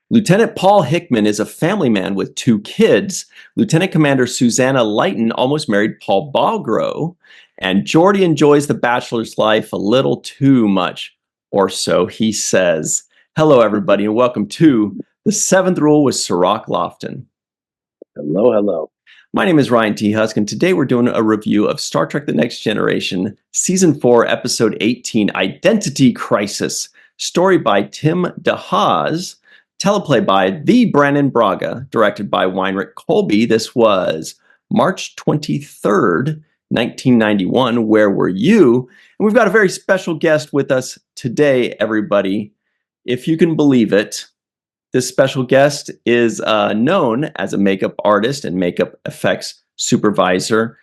Lieutenant Paul Hickman is a family man with two kids. Lieutenant Commander Susanna Lighton almost married Paul Bogro. And Jordi enjoys the bachelor's life a little too much, or so he says. Hello, everybody, and welcome to The Seventh Rule with Sirach Lofton. Hello, hello. My name is Ryan T. Husk, and today we're doing a review of Star Trek The Next Generation, Season 4, Episode 18, Identity Crisis, story by Tim DeHaas, teleplay by the Brannon Braga, directed by Weinrich Colby. This was March 23rd, 1991. Where were you? And we've got a very special guest with us today, everybody. If you can believe it, this special guest is known as a makeup artist and makeup effects supervisor.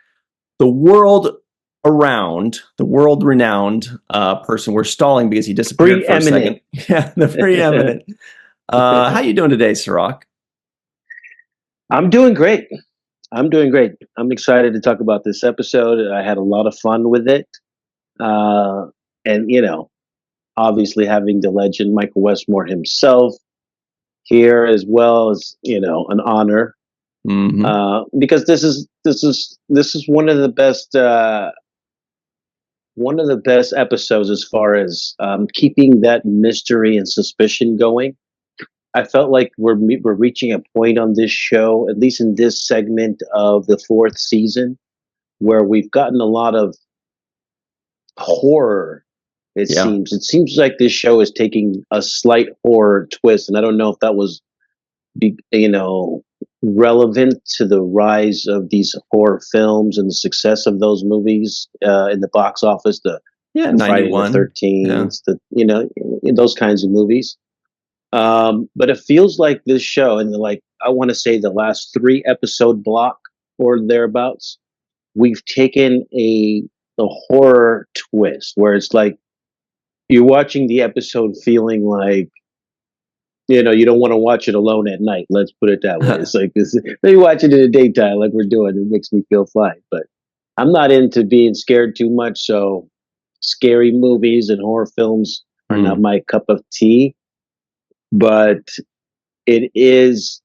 The world-renowned person. We're stalling because he disappeared for a second. Yeah, the preeminent. How you doing today, Sirach? I'm doing great. I'm excited to talk about this episode. I had a lot of fun with it. And, obviously having the legend Michael Westmore himself here as well as, an honor. Mm-hmm. Because this is one of the best episodes as far as keeping that mystery and suspicion going. I felt like we're reaching a point on this show, at least in this segment of the fourth season, where we've gotten a lot of horror. It seems like this show is taking a slight horror twist, and I don't know if that was, relevant to the rise of these horror films and the success of those movies in the box office. The Friday the 13th, those kinds of movies. But it feels like this show, and I want to say the last 3-episode block or thereabouts, we've taken a horror twist where it's like you're watching the episode feeling like, you don't want to watch it alone at night. Let's put it that way. It's like this. Maybe watch it in the daytime, like we're doing. It makes me feel fine. But I'm not into being scared too much, so scary movies and horror films are not my cup of tea. But it is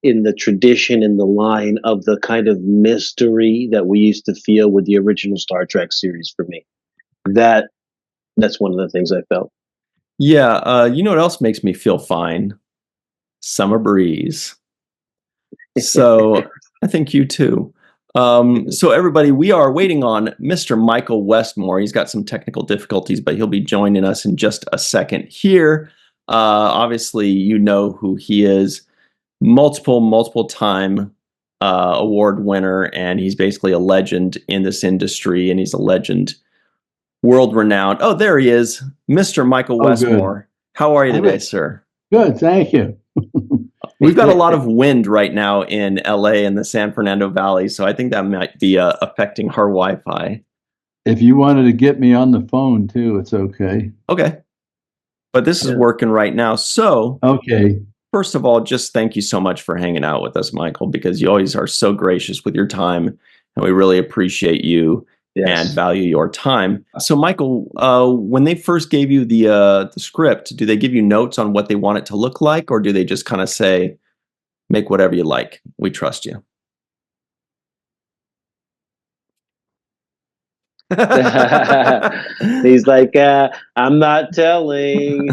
in the tradition, in the line of the kind of mystery that we used to feel with the original Star Trek series for me. That's one of the things I felt. Yeah, you know what else makes me feel fine? Summer breeze. So I think you too. So everybody, we are waiting on Mr. Michael Westmore. He's got some technical difficulties, but he'll be joining us in just a second here. Obviously, you know who he is. Multiple time award winner, and he's basically a legend in this industry, and he's a legend, world renowned. Oh, there he is, Mr. Michael Westmore. Good. How are you today, sir? Good, thank you. We've got a lot of wind right now in LA and the San Fernando Valley, so I think that might be affecting our Wi-Fi. If you wanted to get me on the phone too, it's okay. Okay. But this is working right now. So, okay. First of all, just thank you so much for hanging out with us, Michael, because you always are so gracious with your time, and we really appreciate you and value your time. So, Michael, when they first gave you the script, do they give you notes on what they want it to look like, or do they just kind of say, make whatever you like, we trust you? He's like, I'm not telling.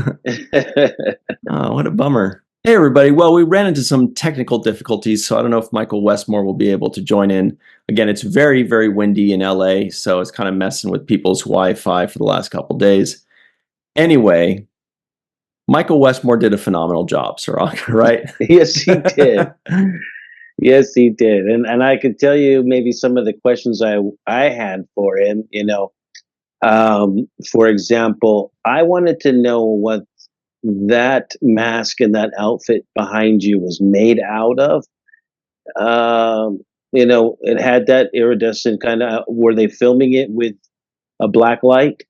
Oh, what a bummer. Hey, everybody. Well, we ran into some technical difficulties, so I don't know if Michael Westmore will be able to join in. Again, it's very, very windy in LA, so it's kind of messing with people's Wi-Fi for the last couple days. Anyway, Michael Westmore did a phenomenal job, Sirach, right? Yes, he did. Yes, he did. And I could tell you maybe some of the questions I had for him, for example, I wanted to know what that mask and that outfit behind you was made out of. It had that iridescent kind of, were they filming it with a black light?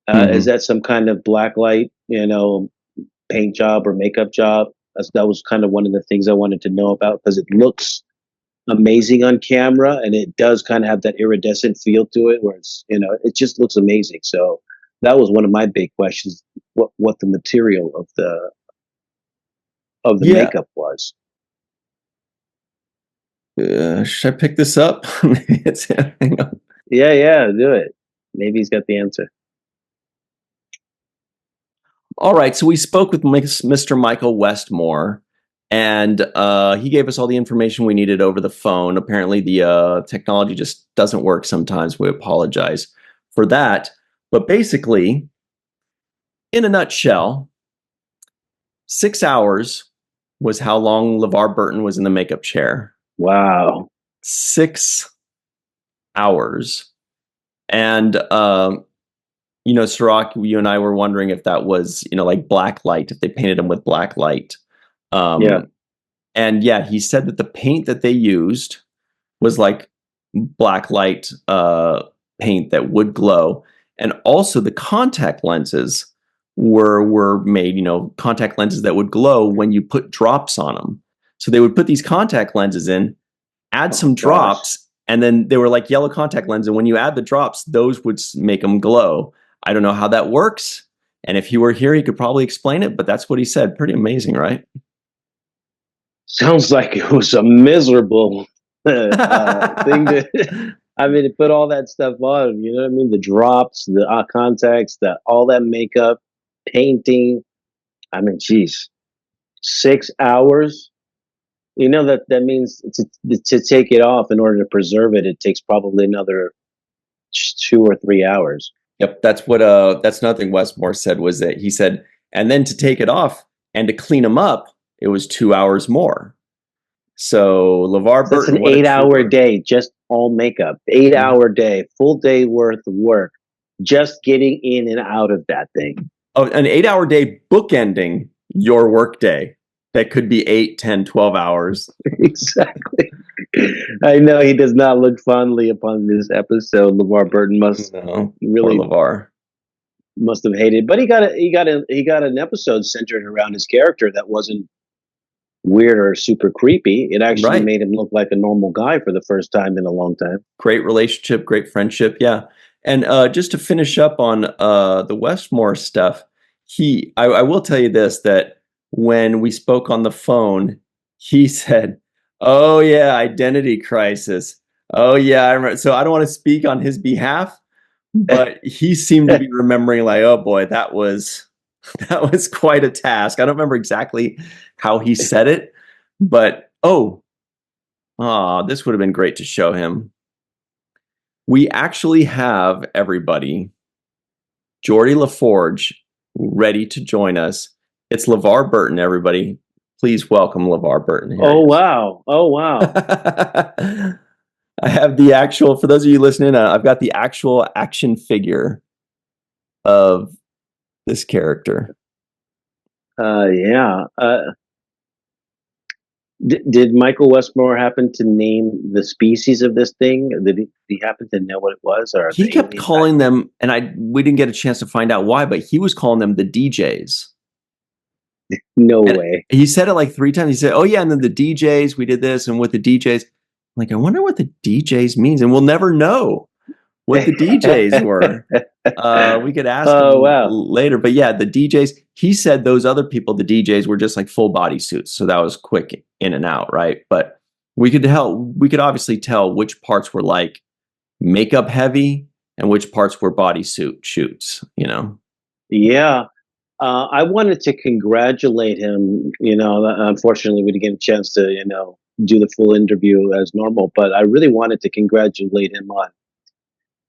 Is that some kind of black light, paint job or makeup job? That was kind of one of the things I wanted to know about, because it looks amazing on camera, and it does kind of have that iridescent feel to it where it's, it just looks amazing. So that was one of my big questions, what the material of of the makeup was. Should I pick this up? Hang on. Yeah, do it. Maybe he's got the answer. All right, so we spoke with Mr. Michael Westmore, and he gave us all the information we needed over the phone. Apparently, the technology just doesn't work sometimes. We apologize for that. But basically, in a nutshell, 6 hours was how long LeVar Burton was in the makeup chair. Wow. 6 hours. And, Sirach, you and I were wondering if that was, like black light, if they painted him with black light. Yeah. And yeah, he said that the paint that they used was like black light paint that would glow. And also the contact lenses were made, contact lenses that would glow when you put drops on them. So they would put these contact lenses in, add some drops, and then they were like yellow contact lenses. And when you add the drops, those would make them glow. I don't know how that works. And if he were here, he could probably explain it, but that's what he said. Pretty amazing, right? Sounds like it was a miserable thing to, to put all that stuff on, you know what I mean? The drops, the contacts, all that makeup, painting. I mean, geez, 6 hours. You know that means to take it off in order to preserve it. It takes probably another 2 or 3 hours. Yep, that's another thing Westmore said, was that he said, and then to take it off and to clean them up, it was 2 hours more. So LeVar Burton, that's an 8-hour day, just all makeup. 8-hour day, full day worth of work, just getting in and out of that thing. Oh, an 8-hour day bookending your work day. That could be 8, 10, 12 hours. Exactly. I know he does not look fondly upon this episode. LeVar Burton must really LeVar must have hated, but he got an episode centered around his character that wasn't weird or super creepy. It actually made him look like a normal guy for the first time in a long time. Great relationship, great friendship, yeah. And just to finish up on the Westmore stuff, I will tell you this, that when we spoke on the phone, he said, "Oh yeah, identity crisis. Oh yeah, I remember." So I don't want to speak on his behalf, but he seemed to be remembering like, "Oh boy, that was quite a task." I don't remember exactly how he said it, but this would have been great to show him. We actually have everybody, Jordi LaForge, ready to join us. It's LeVar Burton, everybody. Please welcome LeVar Burton. Here oh, wow. I have the actual, for those of you listening, I've got the actual action figure of this character. Yeah. Did Michael Westmore happen to name the species of this thing? Did he happen to know what it was? Or he kept calling them, and we didn't get a chance to find out why, but he was calling them the DJs. No way. He said it like 3 times. He said, "Oh yeah, and then the DJs, we did this, and with the DJs." I'm like, I wonder what the DJs means, and we'll never know what the DJs were. We could ask him later, but yeah, the DJs. He said those other people, the DJs, were just like full body suits, so that was quick in and out, right? But we could obviously tell which parts were like makeup heavy and which parts were bodysuit shoots. Yeah. I wanted to congratulate him. Unfortunately, we didn't get a chance to, do the full interview as normal, but I really wanted to congratulate him on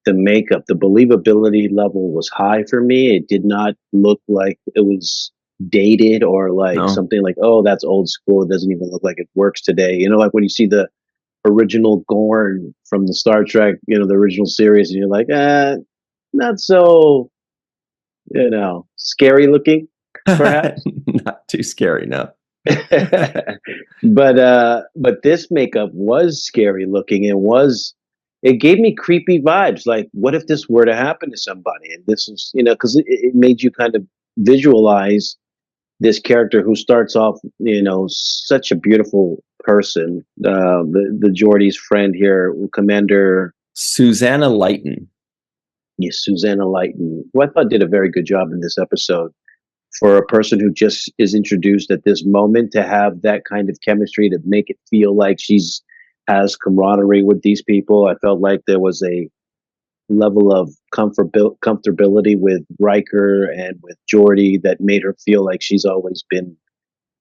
the makeup. The believability level was high for me. It did not look like it was dated or like something like, oh, that's old school. It doesn't even look like it works today. Like when you see the original Gorn from the Star Trek, the original series, and you're like, not so, scary looking, perhaps. Not too scary, no. But this makeup was scary looking. It gave me creepy vibes. Like, what if this were to happen to somebody? And this is, because it made you kind of visualize this character who starts off, such a beautiful person. The Jordi's friend here, Commander Susanna Lighton. Yes, Susanna Lighton, who I thought did a very good job in this episode. for a person who just is introduced at this moment to have that kind of chemistry, to make it feel like she's has camaraderie with these people. I felt like there was a level of comfortability with Riker and with Jordi that made her feel like she's always been,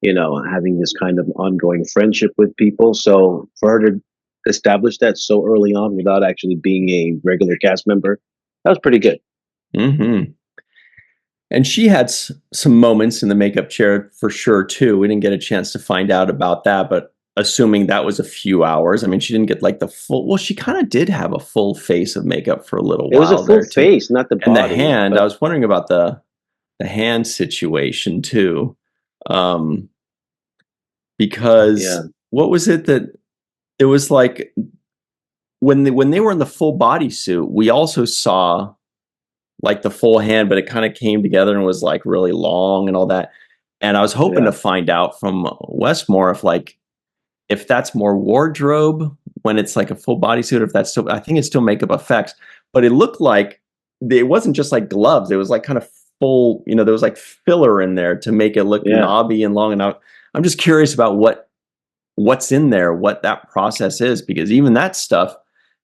having this kind of ongoing friendship with people. So for her to establish that so early on without actually being a regular cast member, that was pretty good. Mm-hmm. And she had some moments in the makeup chair for sure, too. We didn't get a chance to find out about that, but assuming that was a few hours. I mean, she didn't get like the full, well, she kind of did have a full face of makeup for a little while. It was a full face, not the body. And the hand, but I was wondering about the hand situation, too. Because what was it that it was like when they were in the full bodysuit, we also saw like the full hand, but it kind of came together and was like really long and all that. And I was hoping to find out from Westmore if that's more wardrobe when it's like a full bodysuit, if that's still, I think it's still makeup effects, but it looked like it wasn't just like gloves. It was like kind of full, there was like filler in there to make it look knobby and long. And I'm just curious about what's in there, what that process is, because even that stuff,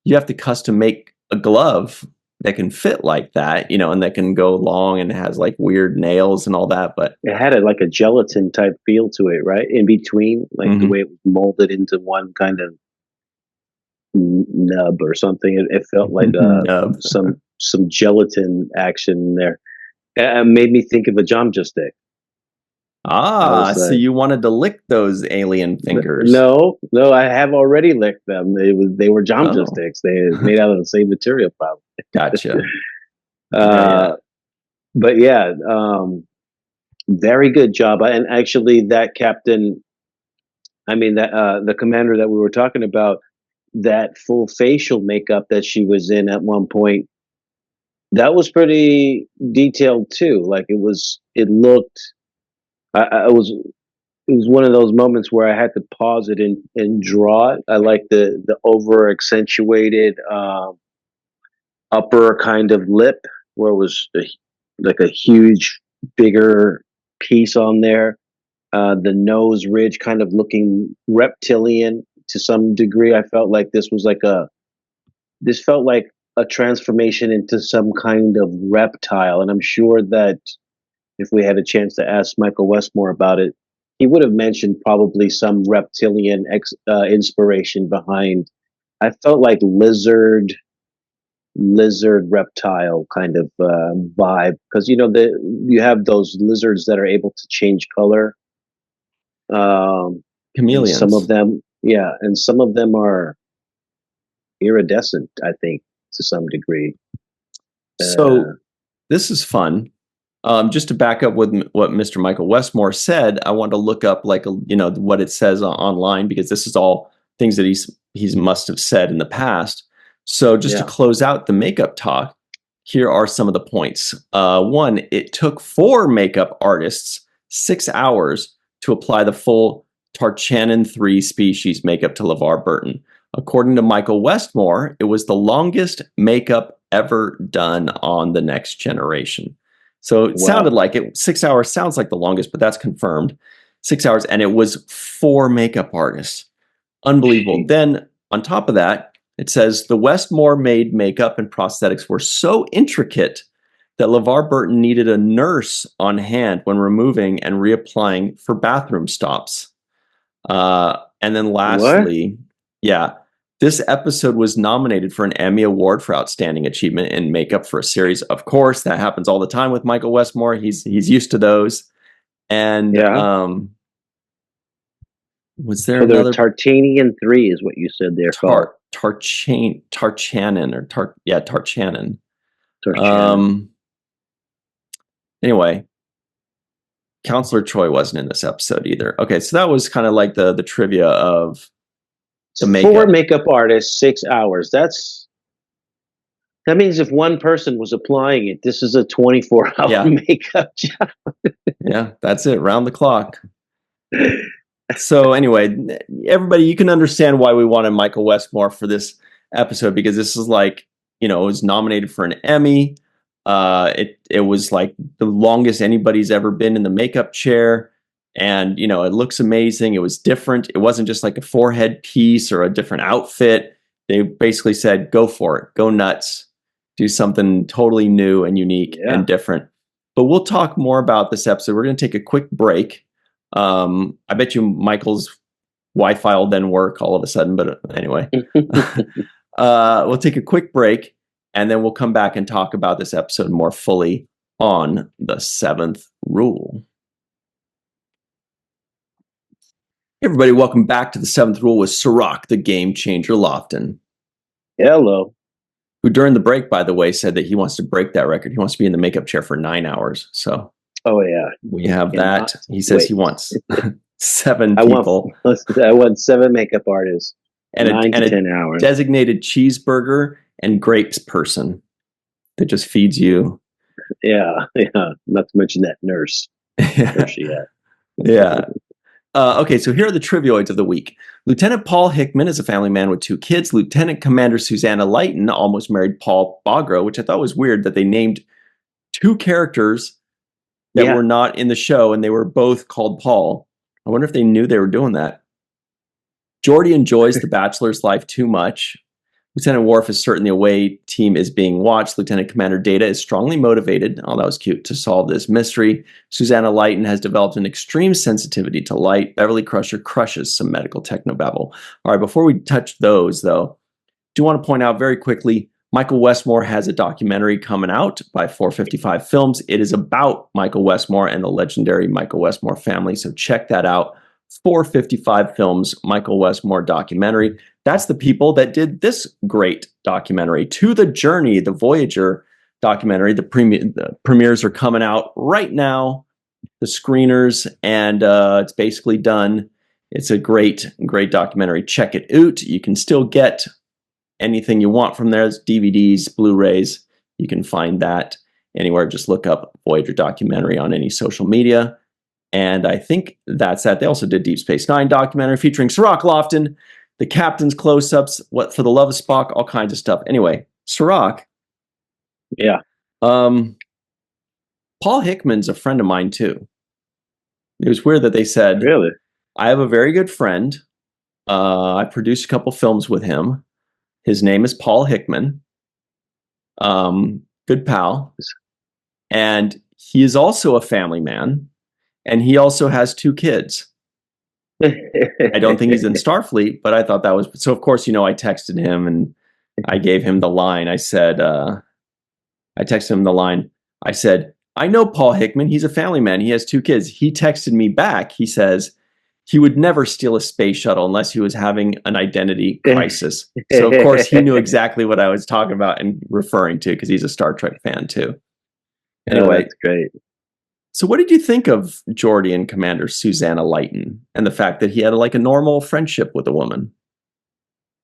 you have to custom make a glove that can fit like that, and that can go long and has like weird nails and all that. But it had like a gelatin type feel to it, right? In between, like the way it was molded into one kind of nub or something. It felt like some gelatin action there. It made me think of a Jamja stick. So you wanted to lick those alien fingers? No, I have already licked them. They were Jamja sticks. They made out of the same material, probably. Gotcha. But very good job. And actually, that captain, the commander that we were talking about, that full facial makeup that she was in at one point, that was pretty detailed too. Like it looked. It was one of those moments where I had to pause it and draw it. I like the over accentuated upper kind of lip where it was like a huge, bigger piece on there. The nose ridge kind of looking reptilian to some degree. I felt like this felt like a transformation into some kind of reptile. And I'm sure that if we had a chance to ask Michael Westmore about it, he would have mentioned probably some reptilian inspiration behind. I felt like lizard reptile kind of vibe, because you have those lizards that are able to change color. Chameleons. Some of them, and some of them are iridescent, I think, to some degree. So this is fun. Just to back up with what Mr. Michael Westmore said, I want to look up what it says online, because this is all things that he's must have said in the past. So just to close out the makeup talk, here are some of the points. One, it took 4 makeup artists 6 hours to apply the full Tarchanin 3 species makeup to LeVar Burton. According to Michael Westmore, it was the longest makeup ever done on The Next Generation. So it sounded like it. 6 hours sounds like the longest, but that's confirmed. 6 hours, and it was 4 makeup artists. Unbelievable. Then on top of that, it says the Westmore made makeup and prosthetics were so intricate that LeVar Burton needed a nurse on hand when removing and reapplying for bathroom stops. And then lastly, this episode was nominated for an Emmy Award for Outstanding Achievement in Makeup for a Series. Of course, that happens all the time with Michael Westmore. He's used to those. And was there another? Tartanian 3 is what you said there. Tarchanin. Tarchanin. Anyway, Counselor Troy wasn't in this episode either. Okay, so that was kind of like the trivia of the makeup. 4 makeup artists, 6 hours. That means if one person was applying it, this is a 24-hour makeup job. Yeah, that's it, round the clock. So anyway, everybody, you can understand why we wanted Michael Westmore for this episode, because this is like, it was nominated for an Emmy. It was like the longest anybody's ever been in the makeup chair. And, it looks amazing. It was different. It wasn't just like a forehead piece or a different outfit. They basically said, go for it. Go nuts. Do something totally new and unique and different. But we'll talk more about this episode. We're going to take a quick break. I bet you Michael's Wi-Fi will then work all of a sudden. But anyway, we'll take a quick break. And then we'll come back and talk about this episode more fully on the seventh rule. Hey everybody, welcome back to the seventh rule with Sirach, the game changer Lofton. Hello. Who during the break, by the way, said that he wants to break that record. He wants to be in the makeup chair for 9 hours. So we have that. He says he wants 7 people. I want 7 makeup artists. And 9 to 10 hours. Designated cheeseburger and grapes person that just feeds you. Yeah. Not to mention that nurse. Yeah. Okay, so here are the trivioids of the week. Lieutenant Paul Hickman is a family man with 2 kids. Lieutenant Commander Susanna Lighton almost married Paul Bogro, which I thought was weird that they named 2 characters that were not in the show, and they were both called Paul. I wonder if they knew they were doing that. Jordi enjoys The Bachelor's life too much. Lieutenant Worf is certain the away team is being watched. Lieutenant Commander Data is strongly motivated, oh, that was cute, to solve this mystery. Susanna Lighton has developed an extreme sensitivity to light. Beverly Crusher crushes some medical technobabble. All right, before we touch those, though, I do want to point out very quickly, Michael Westmore has a documentary coming out by 455 Films. It is about Michael Westmore and the legendary Michael Westmore family, so check that out. 455 Films, Michael Westmore documentary. That's the people that did this great documentary, To the Journey, the Voyager documentary. The premieres are coming out right now, the screeners, and it's basically done. It's a great, great documentary. Check it out. You can still get anything you want from there. It's DVDs, Blu-rays. You can find that anywhere. Just look up Voyager documentary on any social media. And I think that's that. They also did Deep Space Nine documentary featuring Sirach Lofton, the captain's close-ups, What for the Love of Spock, all kinds of stuff. Anyway, Sirach. Yeah. Paul Hickman's a friend of mine too. It was weird that they said, really? I have a very good friend. I produced a couple films with him. His name is Paul Hickman. Good pal. And he is also a family man. And he also has 2 kids. I don't think he's in Starfleet, but I thought that was... So, of course, I texted him and I gave him the line. I said, I texted him the line. I said, I know Paul Hickman. He's a family man. He has 2 kids. He texted me back. He says he would never steal a space shuttle unless he was having an identity crisis. So, of course, he knew exactly what I was talking about and referring to because he's a Star Trek fan, too. Anyway, that's great. So what did you think of Jordi and Commander Susanna Lighton and the fact that he had a normal friendship with a woman?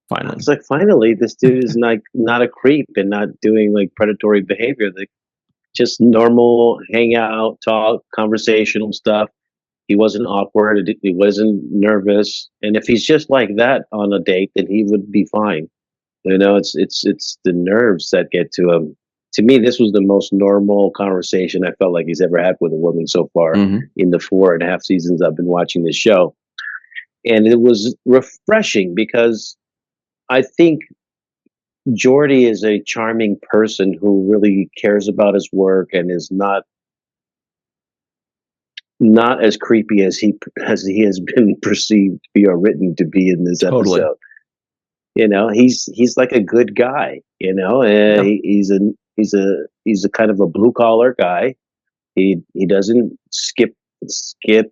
Finally. It's like, finally, this dude is not a creep and not doing predatory behavior. Just normal hangout, talk, conversational stuff. He wasn't awkward. He wasn't nervous. And if he's just like that on a date, then he would be fine. It's the nerves that get to him. To me, this was the most normal conversation I felt like he's ever had with a woman so far in the 4.5 seasons I've been watching this show. And it was refreshing because I think Jordi is a charming person who really cares about his work and is not as creepy as he has been perceived to be or written to be in this episode. He's like a good guy, yeah. He's a kind of a blue collar guy. He doesn't skip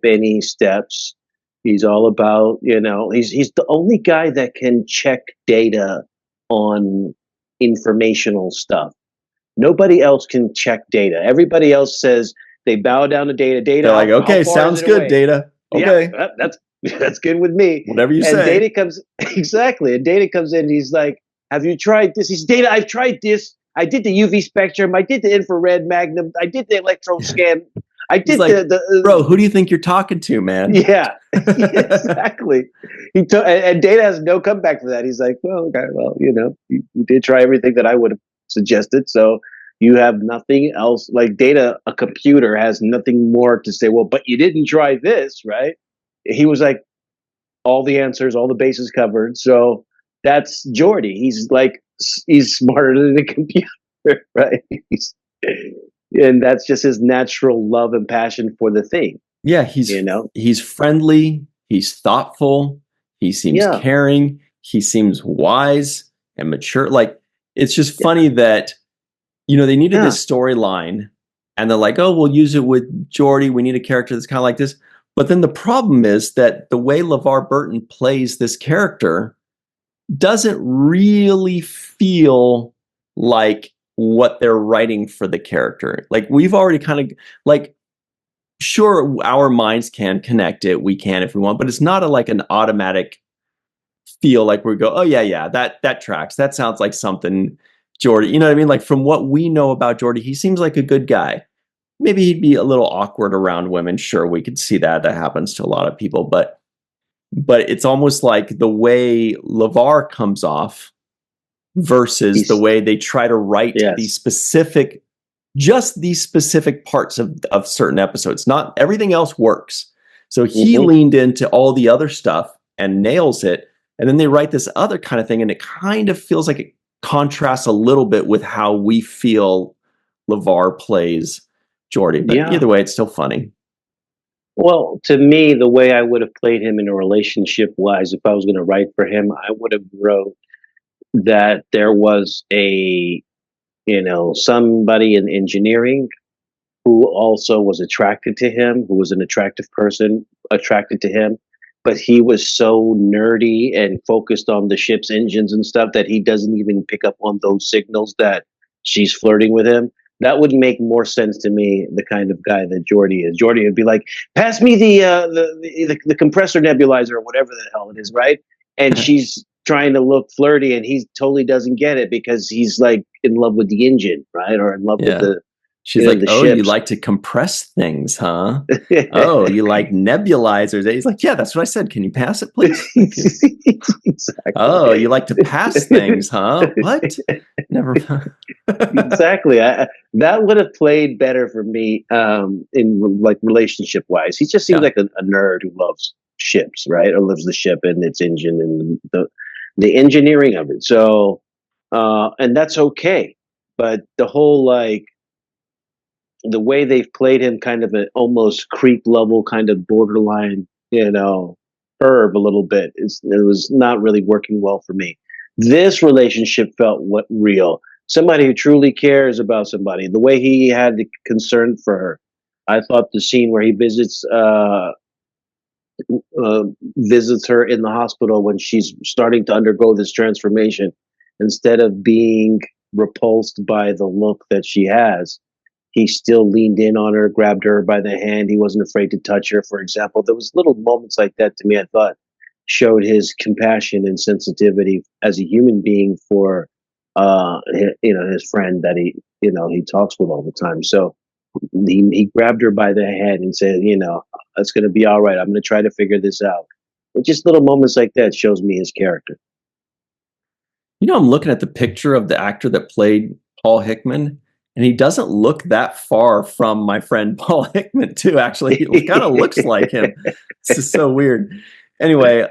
any steps. He's all about, he's the only guy that can check data on informational stuff. Nobody else can check data. Everybody else says they bow down to data. They're like, okay, sounds good, away? Data. Okay. Yeah, that's good with me. Whatever you say. Data comes exactly. And Data comes in. He's like, have you tried this? He's Data. I've tried this. I did the UV spectrum. I did the infrared magnum. I did the electron scan. I did the bro. Who do you think you're talking to, man? Yeah, exactly. And Data has no comeback for that. He's like, well, okay, well, you did try everything that I would have suggested. So You have nothing else. Like Data, a computer has nothing more to say. Well, but you didn't try this, right? He was like, all the answers, all the bases covered. So that's Jordi. He's smarter than a computer, right? And that's just his natural love and passion for the thing. Yeah, You know, he's friendly, he's thoughtful, he seems yeah, caring, he seems wise and mature. Like, it's just yeah, funny that, they needed yeah, this storyline and they're like, oh, we'll use it with Jordi. We need a character that's kind of like this. But then the problem is that the way LeVar Burton plays this character doesn't really feel like what they're writing for the character. Like, we've already kind of, like, sure, our minds can connect it. We can if we want, but it's not like an automatic feel like we go, oh yeah, that tracks. That sounds like something Jordi. You know what I mean? Like, from what we know about Jordi, he seems like a good guy. Maybe he'd be a little awkward around women. Sure, we could see that. That happens to a lot of people, but it's almost like the way LeVar comes off versus the way they try to write these yes, specific, just these specific parts of certain episodes. Not everything else works. So he leaned into all the other stuff and nails it. And then they write this other kind of thing, and it kind of feels like it contrasts a little bit with how we feel LeVar plays Jordi. But yeah. either way, it's still funny. Well, to me, the way I would have played him in a relationship wise, if I was going to write for him, I would have wrote that there was somebody in engineering who also was attracted to him, who was an attractive person attracted to him, but he was so nerdy and focused on the ship's engines and stuff that he doesn't even pick up on those signals that she's flirting with him. That would make more sense to me. The kind of guy that Jordi is. Jordi would be like, "Pass me the compressor nebulizer or whatever the hell it is, right?" And she's trying to look flirty, and he totally doesn't get it because he's like in love with the engine, right, or in love with Yeah. She's like, the oh, you ships. like to compress things, huh? Oh, you like nebulizers. He's like, yeah, that's what I said. Can you pass it, please? Exactly. Oh, you like to pass things, huh? What? Never. Exactly. That would have played better for me in like relationship wise. He just seems Yeah. like a nerd who loves ships, right? Or loves the ship and its engine and the engineering of it. So, and that's okay. But the whole like the way they've played him kind of an almost creep level kind of borderline, herb a little bit. It was not really working well for me. This relationship felt real. Somebody who truly cares about somebody. The way he had the concern for her. I thought the scene where he visits her in the hospital when she's starting to undergo this transformation, instead of being repulsed by the look that she has, he still leaned in on her, grabbed her by the hand. He wasn't afraid to touch her, for example. There was little moments like that to me, I thought, showed his compassion and sensitivity as a human being for his friend that he talks with all the time. So he grabbed her by the head and said, it's going to be all right. I'm going to try to figure this out. But just little moments like that shows me his character. I'm looking at the picture of the actor that played Paul Hickman, and he doesn't look that far from my friend Paul Hickman, too. Actually, he kind of looks like him. This is so weird. Anyway,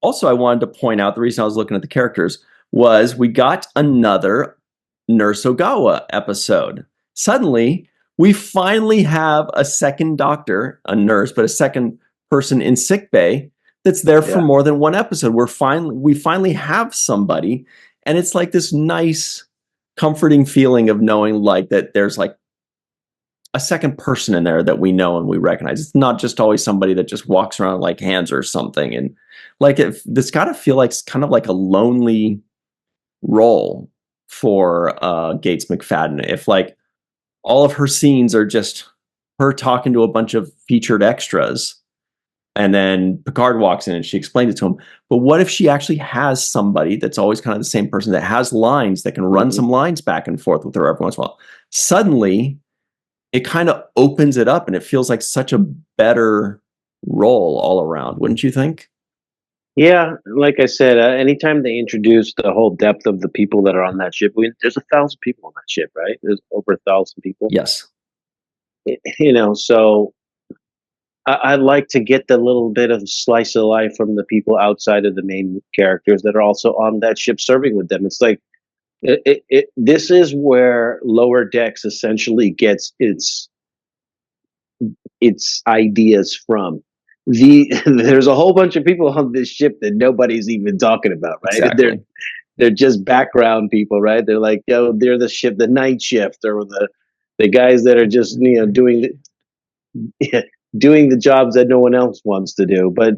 also, I wanted to point out the reason I was looking at the characters was we got another Nurse Ogawa episode. Suddenly, we finally have a second doctor, a nurse, but a second person in sickbay that's there for more than one episode. We finally have somebody, and it's like this nice, comforting feeling of knowing like that there's like a second person in there that we know and we recognize. It's not just always somebody that just walks around like hands or something. And like it's got to feel like kind of like a lonely role for Gates McFadden. If like all of her scenes are just her talking to a bunch of featured extras, and then Picard walks in and she explains it to him. But what if she actually has somebody that's always kind of the same person that has lines, that can run some lines back and forth with her every once in a while? Suddenly, it kind of opens it up and it feels like such a better role all around, wouldn't you think? Yeah, like I said, anytime they introduce the whole depth of the people that are on that ship, there's 1,000 people on that ship, right? There's over 1,000 people. Yes. So I like to get the little bit of slice of life from the people outside of the main characters that are also on that ship serving with them. It's like this is where Lower Decks essentially gets its ideas from. There's a whole bunch of people on this ship that nobody's even talking about, right? Exactly. They're just background people, right? They're like, yo, they're the night shift, or the guys that are just doing doing the jobs that no one else wants to do. But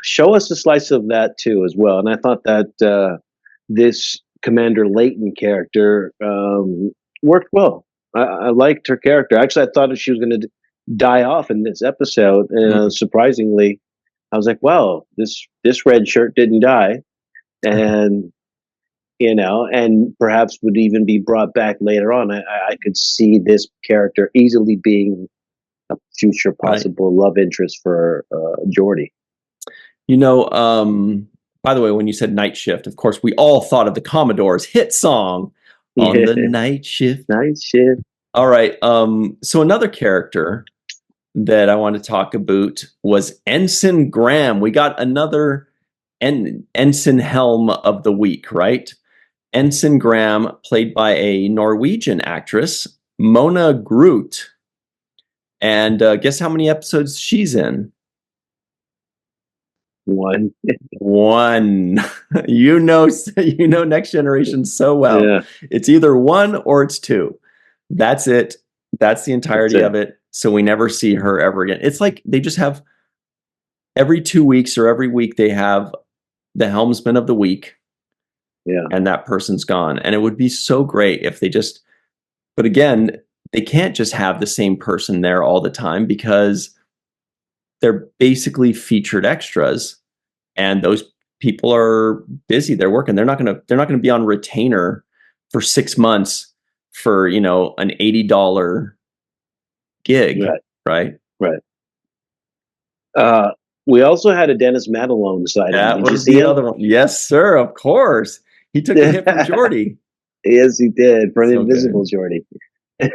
show us a slice of that too, as well. And I thought that this Commander Layton character worked well. I liked her character. Actually, I thought she was going to die off in this episode. Surprisingly, I was like, "Wow, this red shirt didn't die," and and perhaps would even be brought back later on. I could see this character easily being a future possible love interest for Jordi. By the way, when you said night shift, of course, we all thought of the Commodore's hit song on the night shift. Night shift. All right. So another character that I want to talk about was Ensign Graham. We got another Ensign Helm of the week, right? Ensign Graham, played by a Norwegian actress, Mona Groot. And guess how many episodes she's in? One. you know Next Generation so well. Yeah. It's either one or it's two. That's it. That's the entirety of it. So we never see her ever again. It's like they just have every 2 weeks or every week they have the helmsman of the week. Yeah. And that person's gone. And it would be so great if they just, but again, they can't just have the same person there all the time because they're basically featured extras. And those people are busy. They're working. They're not going to be on retainer for 6 months for, an $80 gig. Right. We also had a Dennis Madalone sighting. That was the other one. Yes, sir. Of course. He took a hit from Jordi. Yes, he did. For an invisible Jordi. I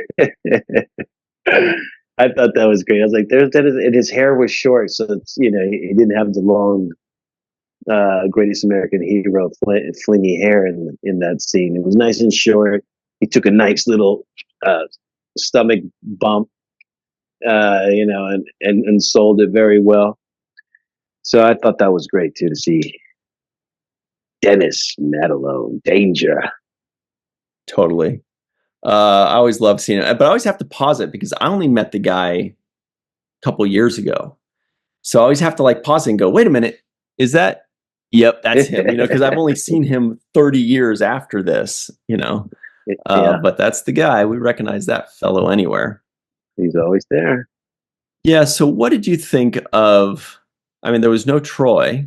thought that was great. I was like, there's Dennis, and his hair was short, so it's he didn't have the long Greatest American Hero flingy hair in that scene. It was nice and short. He took a nice little stomach bump, and sold it very well. So I thought that was great too, to see Dennis Madalone, danger. Totally. I always love seeing it, but I always have to pause it because I only met the guy a couple years ago. So I always have to pause it and go, wait a minute, is that? Yep, that's him, because I've only seen him 30 years after this, but that's the guy. We recognize that fellow anywhere. He's always there. Yeah. So what did you think of, there was no Troy.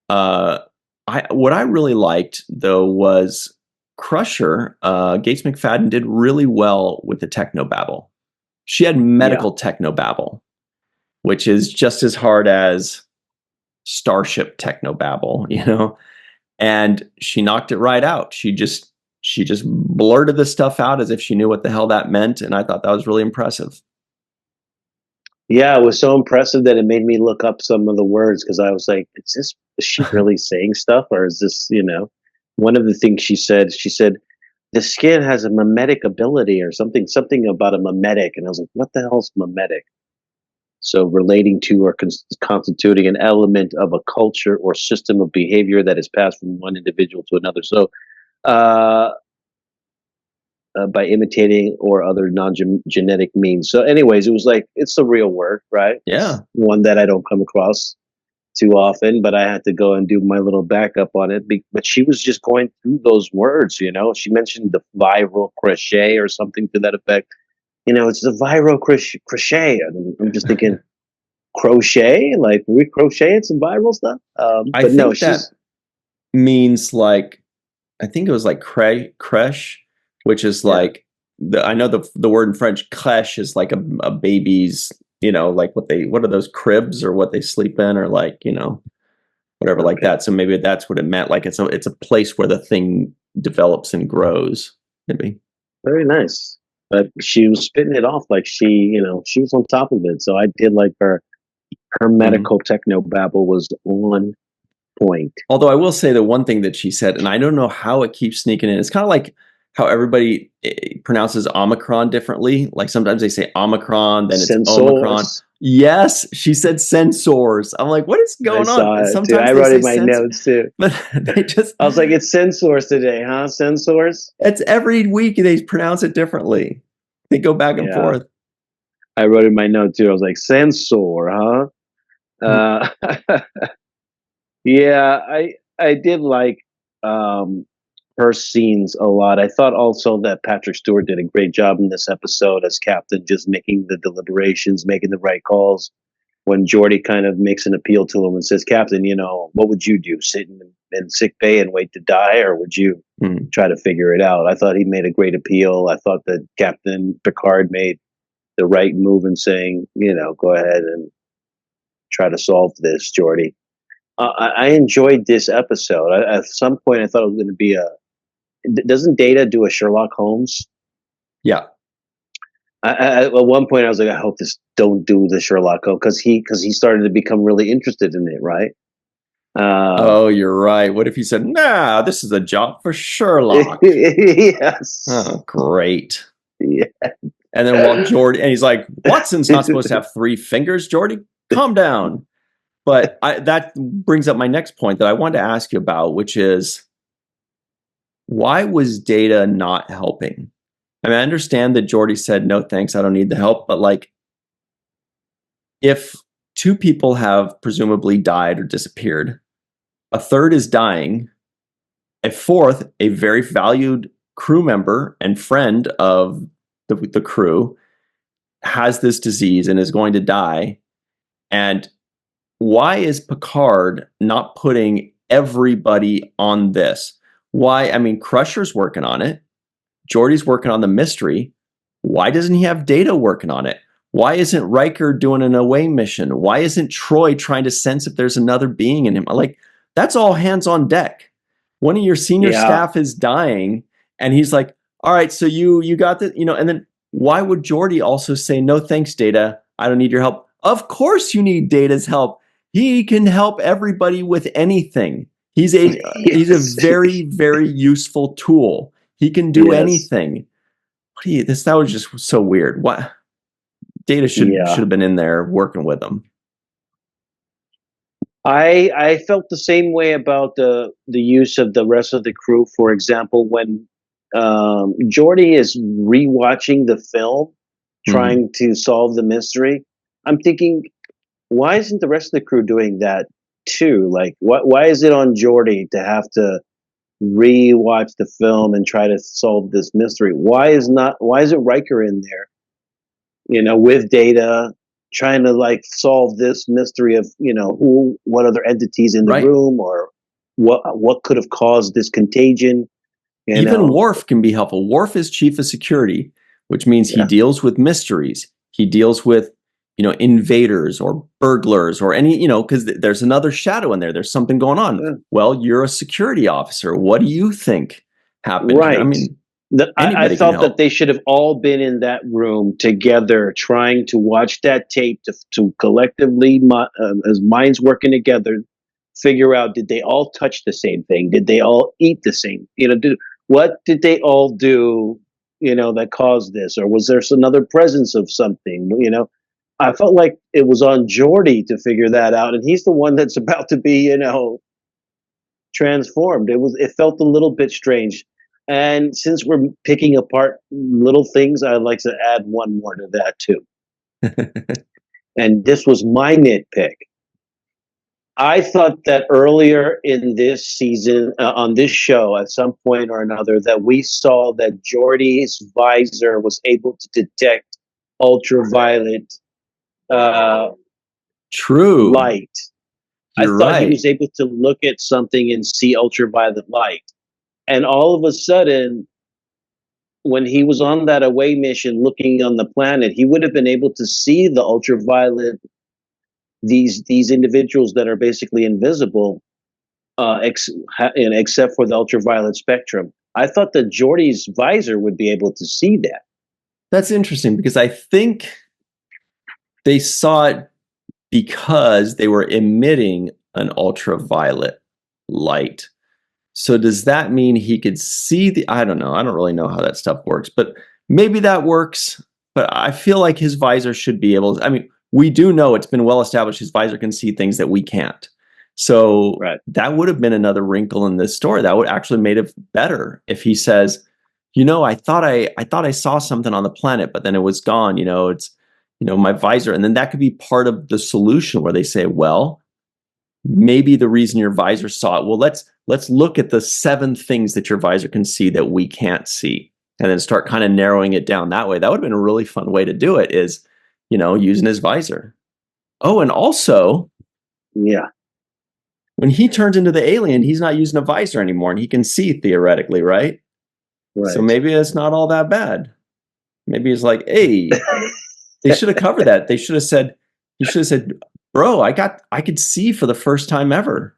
What I really liked though was Crusher. Gates McFadden did really well with the technobabble. She had medical technobabble, which is just as hard as Starship technobabble, and she knocked it right out. She just blurted the stuff out as if she knew what the hell that meant, and I thought that was really impressive. Yeah, it was so impressive that it made me look up some of the words because I was like, is she really saying stuff, or is this, one of the things she said, the skin has a mimetic ability or something about a mimetic. And I was like, what the hell's mimetic? So relating to or constituting an element of a culture or system of behavior that is passed from one individual to another. So by imitating or other non-genetic means. So anyways, it was like, it's the real word, right? Yeah. It's one that I don't come across too often, but I had to go and do my little backup on it. But she was just going through those words, she mentioned the viral crochet or something to that effect. It's the viral crochet. I'm just thinking, crochet? Like, we crocheted some viral stuff? I think that means I think it was creche, which is I know the word in French, crèche, is like a baby's, what are those cribs or what they sleep in, or whatever like that. So maybe that's what it meant. Like it's a place where the thing develops and grows. Maybe. Very nice. But she was spitting it off like she was on top of it. So I did like her medical techno babble was on point. Although I will say the one thing that she said, and I don't know how it keeps sneaking in. It's kind of like how everybody pronounces Omicron differently. Like sometimes they say Omicron, then it's Omicron. Yes, she said sensors. I'm like, what is going on? Sometimes I wrote in my notes too. But I was like, it's sensors today, huh? Sensors. It's every week they pronounce it differently. They go back and forth. I wrote in my note too. I was like, sensor, huh? Yeah, I did like her scenes a lot. I thought also that Patrick Stewart did a great job in this episode as captain, just making the deliberations, making the right calls. When Jordi kind of makes an appeal to him and says, Captain, what would you do? Sit in sick bay and wait to die, or would you try to figure it out? I thought he made a great appeal. I thought that Captain Picard made the right move in saying, go ahead and try to solve this, Jordi. I enjoyed this episode. At some point, I thought it was going to be doesn't Data do a Sherlock Holmes? Yeah. At one point, I was like, I hope this don't do the Sherlock Holmes because he started to become really interested in it, right? Oh, you're right. What if he said, "Nah, this is a job for Sherlock"? Yes. Oh, great. Yeah. And then Jordi, and he's like, Watson's not supposed to have 3 fingers, Jordi. Calm down. But that brings up my next point that I wanted to ask you about, which is, why was Data not helping? I mean, I understand that Jordi said, no, thanks, I don't need the help. But like, if 2 people have presumably died or disappeared, a third is dying, a fourth, a very valued crew member and friend of the crew, has this disease and is going to die. And why is Picard not putting everybody on this? Why? I mean, Crusher's working on it. Jordy's working on the mystery. Why doesn't he have Data working on it? Why isn't Riker doing an away mission? Why isn't Troy trying to sense if there's another being in him? Like, that's all hands on deck. One of your senior staff is dying, and he's like, all right, so you got this, and then why would Jordi also say, no, thanks, Data, I don't need your help? Of course you need Data's help. He can help everybody with anything. He's a very, very useful tool. He can do anything. That was just so weird. What? Data should have been in there working with them. I felt the same way about the use of the rest of the crew. For example, when Jordi is rewatching the film, trying to solve the mystery, I'm thinking, why isn't the rest of the crew doing that too? Like, why is it on Jordi to have to rewatch the film and try to solve this mystery? Why isn't Riker in there, with Data, trying to like solve this mystery of, what other entities in the room, or what could have caused this contagion? Even Worf can be helpful. Worf is chief of security, which means he deals with mysteries. He deals with, invaders or burglars or any, because there's another shadow in there. There's something going on. Yeah. Well, you're a security officer. What do you think happened? Right. I mean, I felt that they should have all been in that room together, trying to watch that tape to collectively, as minds working together, figure out, did they all touch the same thing? Did they all eat the same? What did they all do, that caused this? Or was there another presence of something, I felt like it was on Jordi to figure that out, and he's the one that's about to be, transformed. It felt a little bit strange. And since we're picking apart little things, I'd like to add one more to that too. And this was my nitpick. I thought that earlier in this season, on this show, at some point or another, that we saw that Jordi's visor was able to detect ultraviolet true light. You're I thought he was able to look at something and see ultraviolet light. And all of a sudden, when he was on that away mission looking on the planet, he would have been able to see the ultraviolet, these individuals that are basically invisible, except for the ultraviolet spectrum. I thought that Jordi's visor would be able to see that. That's interesting because I think they saw it because they were emitting an ultraviolet light. So does that mean he could see the, I don't know. I don't really know how that stuff works, but maybe that works. But I feel like his visor should be able to, I mean, we do know it's been well established his visor can see things that we can't. So that would have been another wrinkle in this story. That would actually made it better if he says, I thought I saw something on the planet, but then it was gone. It's, my visor. And then that could be part of the solution where they say, well, maybe the reason your visor saw it, well, let's look at the 7 things that your visor can see that we can't see, and then start kind of narrowing it down that way. That would have been a really fun way to do it, is, using his visor. Oh, and also, when he turns into the alien, he's not using a visor anymore, and he can see theoretically, right? So maybe it's not all that bad. Maybe it's like, hey, they should have covered that. He should have said, bro, I could see for the first time ever.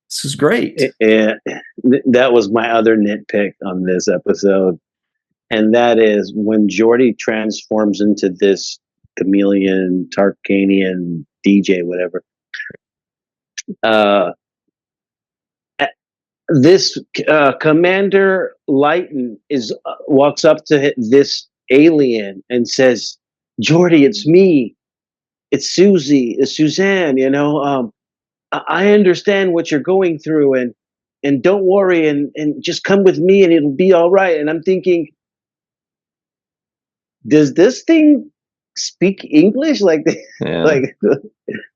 This is great. That was my other nitpick on this episode. And that is when Jordi transforms into this chameleon, Tarkanian DJ, whatever. This Commander Lighton walks up to this alien and says, "Jordi, it's me. It's Susie. It's Suzanne. I understand what you're going through, and don't worry, and just come with me, and it'll be all right." And I'm thinking, does this thing speak English? And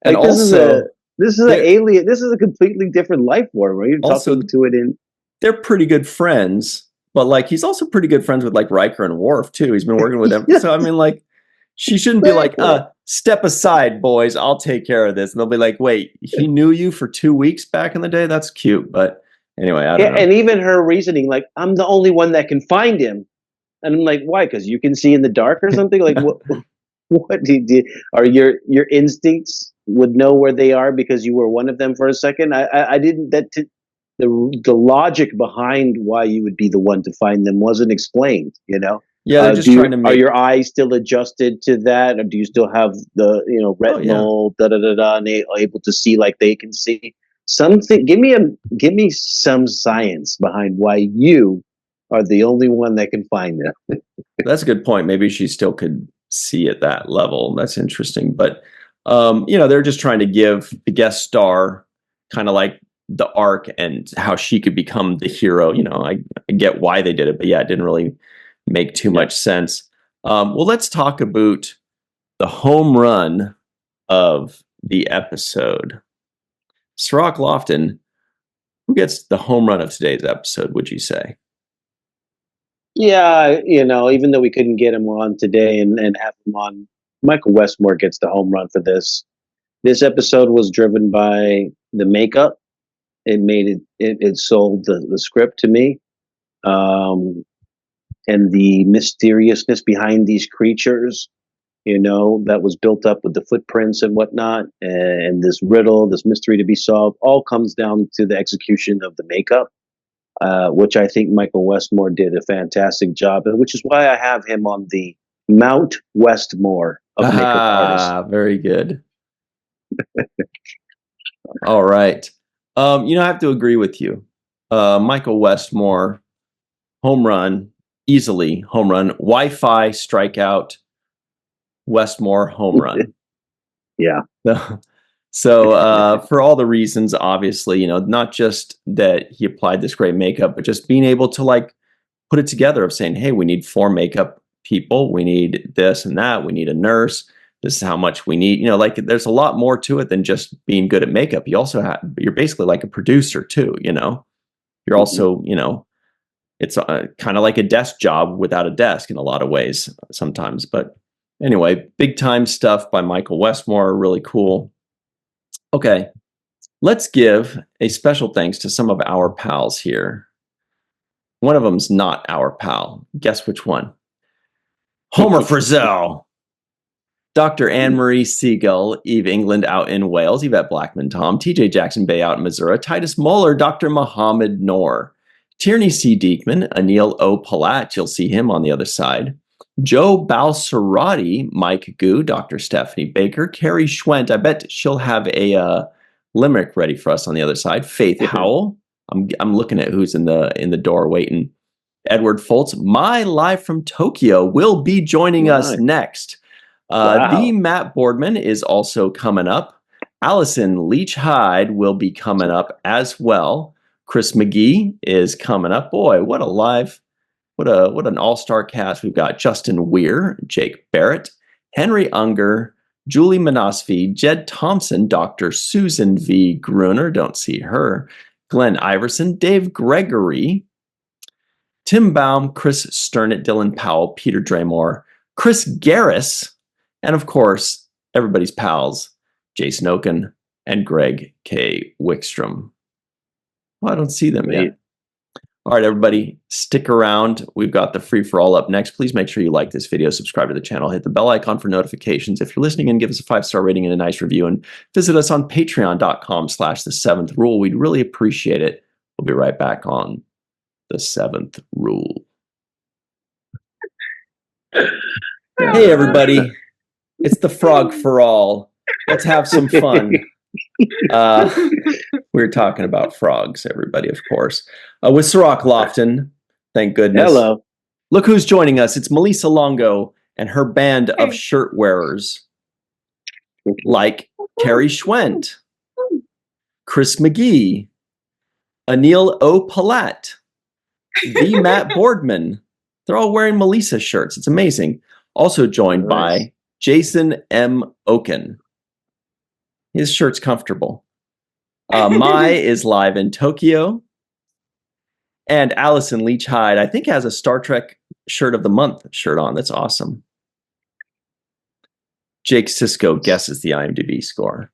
also, this is an alien. This is a completely different life form. Right? You're talking to it in. They're pretty good friends, but he's also pretty good friends with Riker and Worf too. He's been working with them, so I mean, she shouldn't be like, step aside, boys. I'll take care of this. And they'll be like, wait, he knew you for 2 weeks back in the day? That's cute. But anyway, I don't know. And even her reasoning, I'm the only one that can find him. And I'm like, why? Because you can see in the dark or something? What did you, are your instincts would know where they are because you were one of them for a second? I didn't, the logic behind why you would be the one to find them wasn't explained, Yeah, they're just trying to make. Are your eyes still adjusted to that, or do you still have the retinal and able to see like they can see? Something. Give me some science behind why you are the only one that can find them. That's a good point. Maybe she still could see at that level. That's interesting, but they're just trying to give the guest star kind of like the arc and how she could become the hero. I get why they did it, but yeah, it didn't really make too much sense. Well, let's talk about the home run of the episode. Sirach Lofton, who gets the home run of today's episode, would you say? Yeah, even though we couldn't get him on today and have him on, Michael Westmore gets the home run for this. This episode was driven by the makeup. It sold the script to me. And the mysteriousness behind these creatures, that was built up with the footprints and whatnot, and this riddle, this mystery to be solved, all comes down to the execution of the makeup, which I think Michael Westmore did a fantastic job, and which is why I have him on the Mount Westmore of makeup artists. Very good. All right. I have to agree with you. Michael Westmore, home run. Easily home run. Wi-Fi strikeout. Westmore home run. Yeah. So for all the reasons, obviously, not just that he applied this great makeup, but just being able to put it together of saying, hey, we need 4 makeup people. We need this and that. We need a nurse. This is how much we need. There's a lot more to it than just being good at makeup. You also you're basically like a producer too. You're also, it's kind of like a desk job without a desk in a lot of ways sometimes. But anyway, big time stuff by Michael Westmore. Really cool. Okay, let's give a special thanks to some of our pals here. One of them's not our pal. Guess which one? Homer Frizzell. Dr. Anne-Marie Siegel, Eve England out in Wales, Yvette Blackman Tom, TJ Jackson Bay out in Missouri, Titus Moeller, Dr. Mohammed Noor, Tierney C. Diekman, Anil O. Palat, you'll see him on the other side, Joe Balsarati, Mike Gu, Dr. Stephanie Baker, Carrie Schwent, I bet she'll have a limerick ready for us on the other side, Faith Howell, I'm looking at who's in the door waiting, Edward Foltz, my live from Tokyo, will be joining us next. The Matt Boardman is also coming up. Allison Leach Hyde will be coming up as well. Chris McGee is coming up. Boy, what an all-star cast. We've got Justin Weir, Jake Barrett, Henry Unger, Julie Manosfi, Jed Thompson, Dr. Susan V. Gruner, don't see her, Glenn Iverson, Dave Gregory, Tim Baum, Chris Sternett, Dylan Powell, Peter Draymore, Chris Garris, and of course, everybody's pals, Jason Oken and Greg K. Wickstrom. Well, I don't see them yet. All right, everybody, stick around. We've got the free-for-all up next. Please make sure you like this video, subscribe to the channel, hit the bell icon for notifications. If you're listening in, give us a 5-star rating and a nice review, and visit us on patreon.com/the7th rule. We'd really appreciate it. We'll be right back on the 7th rule. Hey, everybody. It's the frog for all. Let's have some fun. We're talking about frogs, everybody, of course. With Sirach Lofton, thank goodness. Hello. Look who's joining us. It's Melissa Longo and her band of shirt wearers, like Carrie Schwent, Chris McGee, Anil O. Palat, the Matt Boardman. They're all wearing Melissa shirts. It's amazing. Also joined by Jason M. Oken. His shirt's comfortable. Mai is live in Tokyo. And Allison Leach Hyde, I think, has a Star Trek shirt of the month shirt on. That's awesome. Jake Sisko guesses the IMDb score.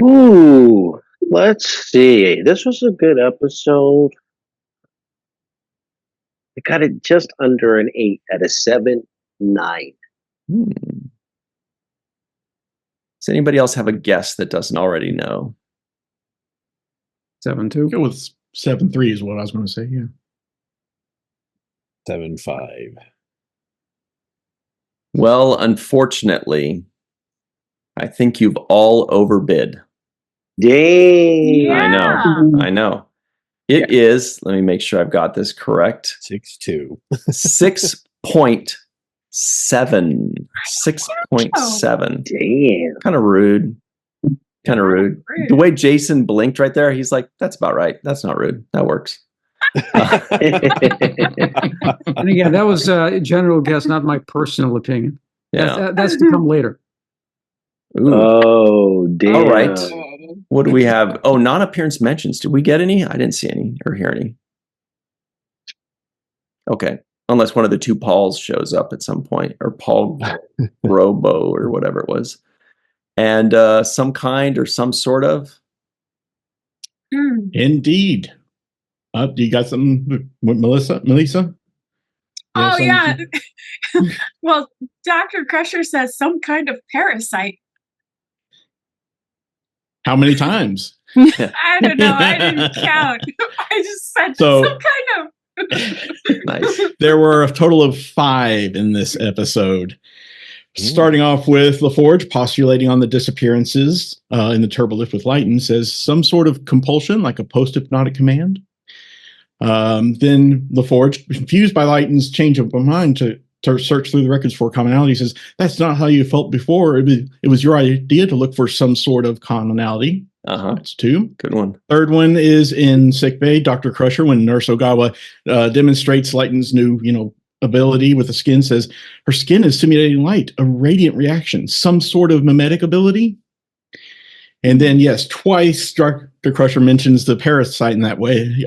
Ooh, let's see. This was a good episode. I got it just under an 8 at a 7.9. Does anybody else have a guess that doesn't already know? 7.2. Go with 7.3 is what I was going to say. Yeah. 7.5. Well, unfortunately, I think you've all overbid. Dang. Yeah. I know. It is, let me make sure I've got this correct. 6.2. 6.7. 6.7. Damn. Kind of rude. The way Jason blinked right there, he's like, that's about right. That's not rude. That works. And again, that was a general guess, not my personal opinion. Yeah. That's to come later. Ooh. Oh, damn. All right. What do we have? Oh, non-appearance mentions. Did we get any? I didn't see any or hear any. Okay. Unless one of the two Pauls shows up at some point, or Paul Robo or whatever it was. And some kind or some sort of. Indeed. You got something with Melissa? Oh, yeah. Well, Dr. Crusher says some kind of parasite. How many times? I don't know. I didn't count. I just said some kind of. Nice. There were a total of 5 in this episode. Starting off with LaForge postulating on the disappearances in the turbolift with Lighton, says some sort of compulsion, like a post-hypnotic command. Then LaForge, confused by Lighton's change of mind to search through the records for commonality, says, that's not how you felt before. It was your idea to look for some sort of commonality. That's 2. Good one. Third one is in sickbay, Dr. Crusher, when Nurse Ogawa demonstrates Lighton's new, ability with the skin, says her skin is simulating light, a radiant reaction, some sort of mimetic ability. And then, yes, twice Dr. Crusher mentions the parasite in that way.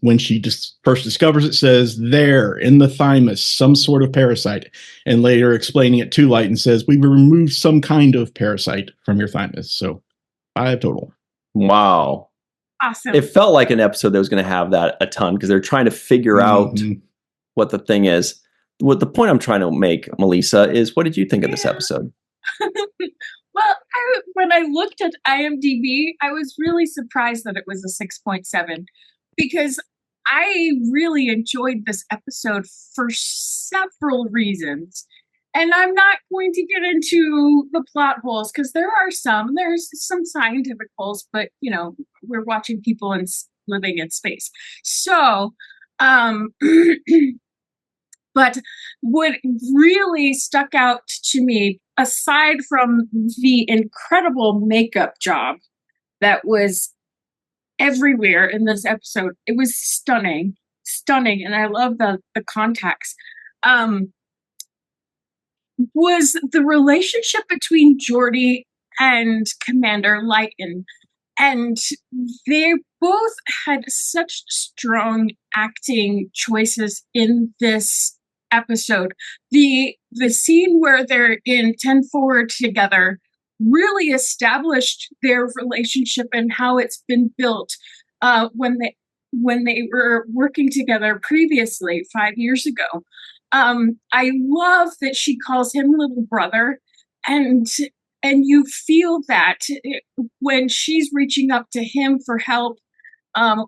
When she first discovers it, says there in the thymus, some sort of parasite. And later explaining it to Light and says, we removed some kind of parasite from your thymus. So 5 total. Wow. Awesome. It felt like an episode that was going to have that a ton because they're trying to figure out what the thing is. what the point I'm trying to make, Melissa, is what did you think of this episode? Well, when I looked at IMDb, I was really surprised that it was a 6.7 because I really enjoyed this episode for several reasons. And I'm not going to get into the plot holes because there's some scientific holes, but we're watching people living in space. So, but what really stuck out to me, aside from the incredible makeup job that was everywhere in this episode, it was stunning, and I love the contacts. Was the relationship between Jordi and Commander Lighton. And they both had such strong acting choices in this episode. The scene where they're in 10 forward together really established their relationship and how it's been built when they were working together previously 5 years ago. I love that she calls him little brother, and you feel that when she's reaching up to him for help,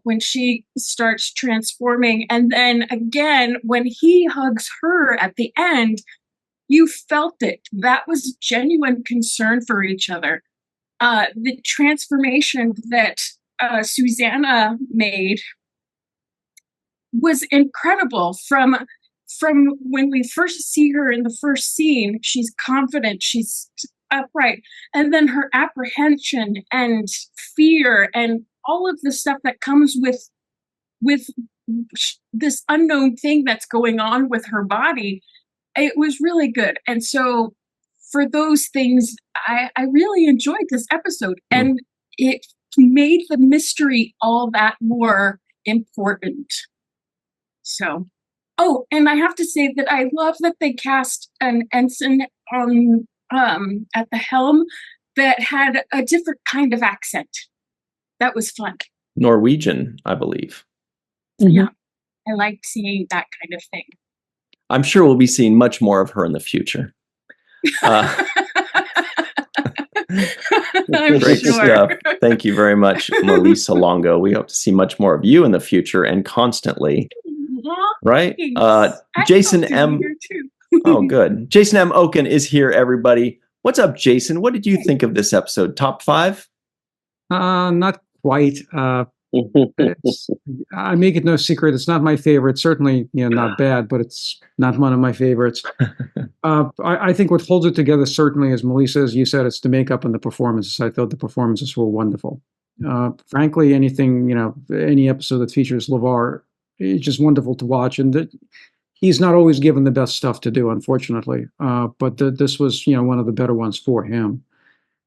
when she starts transforming, and then again when he hugs her at the end, you felt it. That was genuine concern for each other. The transformation that Susanna made was incredible. From when we first see her in the first scene, she's confident, she's upright, and then her apprehension and fear and all of the stuff that comes with this unknown thing that's going on with her body, it was really good. And so for those things, I really enjoyed this episode, and it made the mystery all that more important. So, oh, and I have to say that I love that they cast an ensign on at the helm that had a different kind of accent. That was fun. Norwegian, I believe. Yeah, I liked seeing that kind of thing. I'm sure we'll be seeing much more of her in the future. Great stuff. Thank you very much, Melissa Longo. We hope to see much more of you in the future and constantly. Right? Jason M. Oh, good. Jason M. Oken is here, everybody. What's up, Jason? What did you think of this episode? Top 5? Not quite. I make it no secret. It's not my favorite. Certainly, not bad, but it's not one of my favorites. I think what holds it together, certainly, as Melissa, as you said, it's the makeup and the performances. I thought the performances were wonderful. Frankly, any episode that features LeVar, it's just wonderful to watch. And he's not always given the best stuff to do, unfortunately. But this was, one of the better ones for him.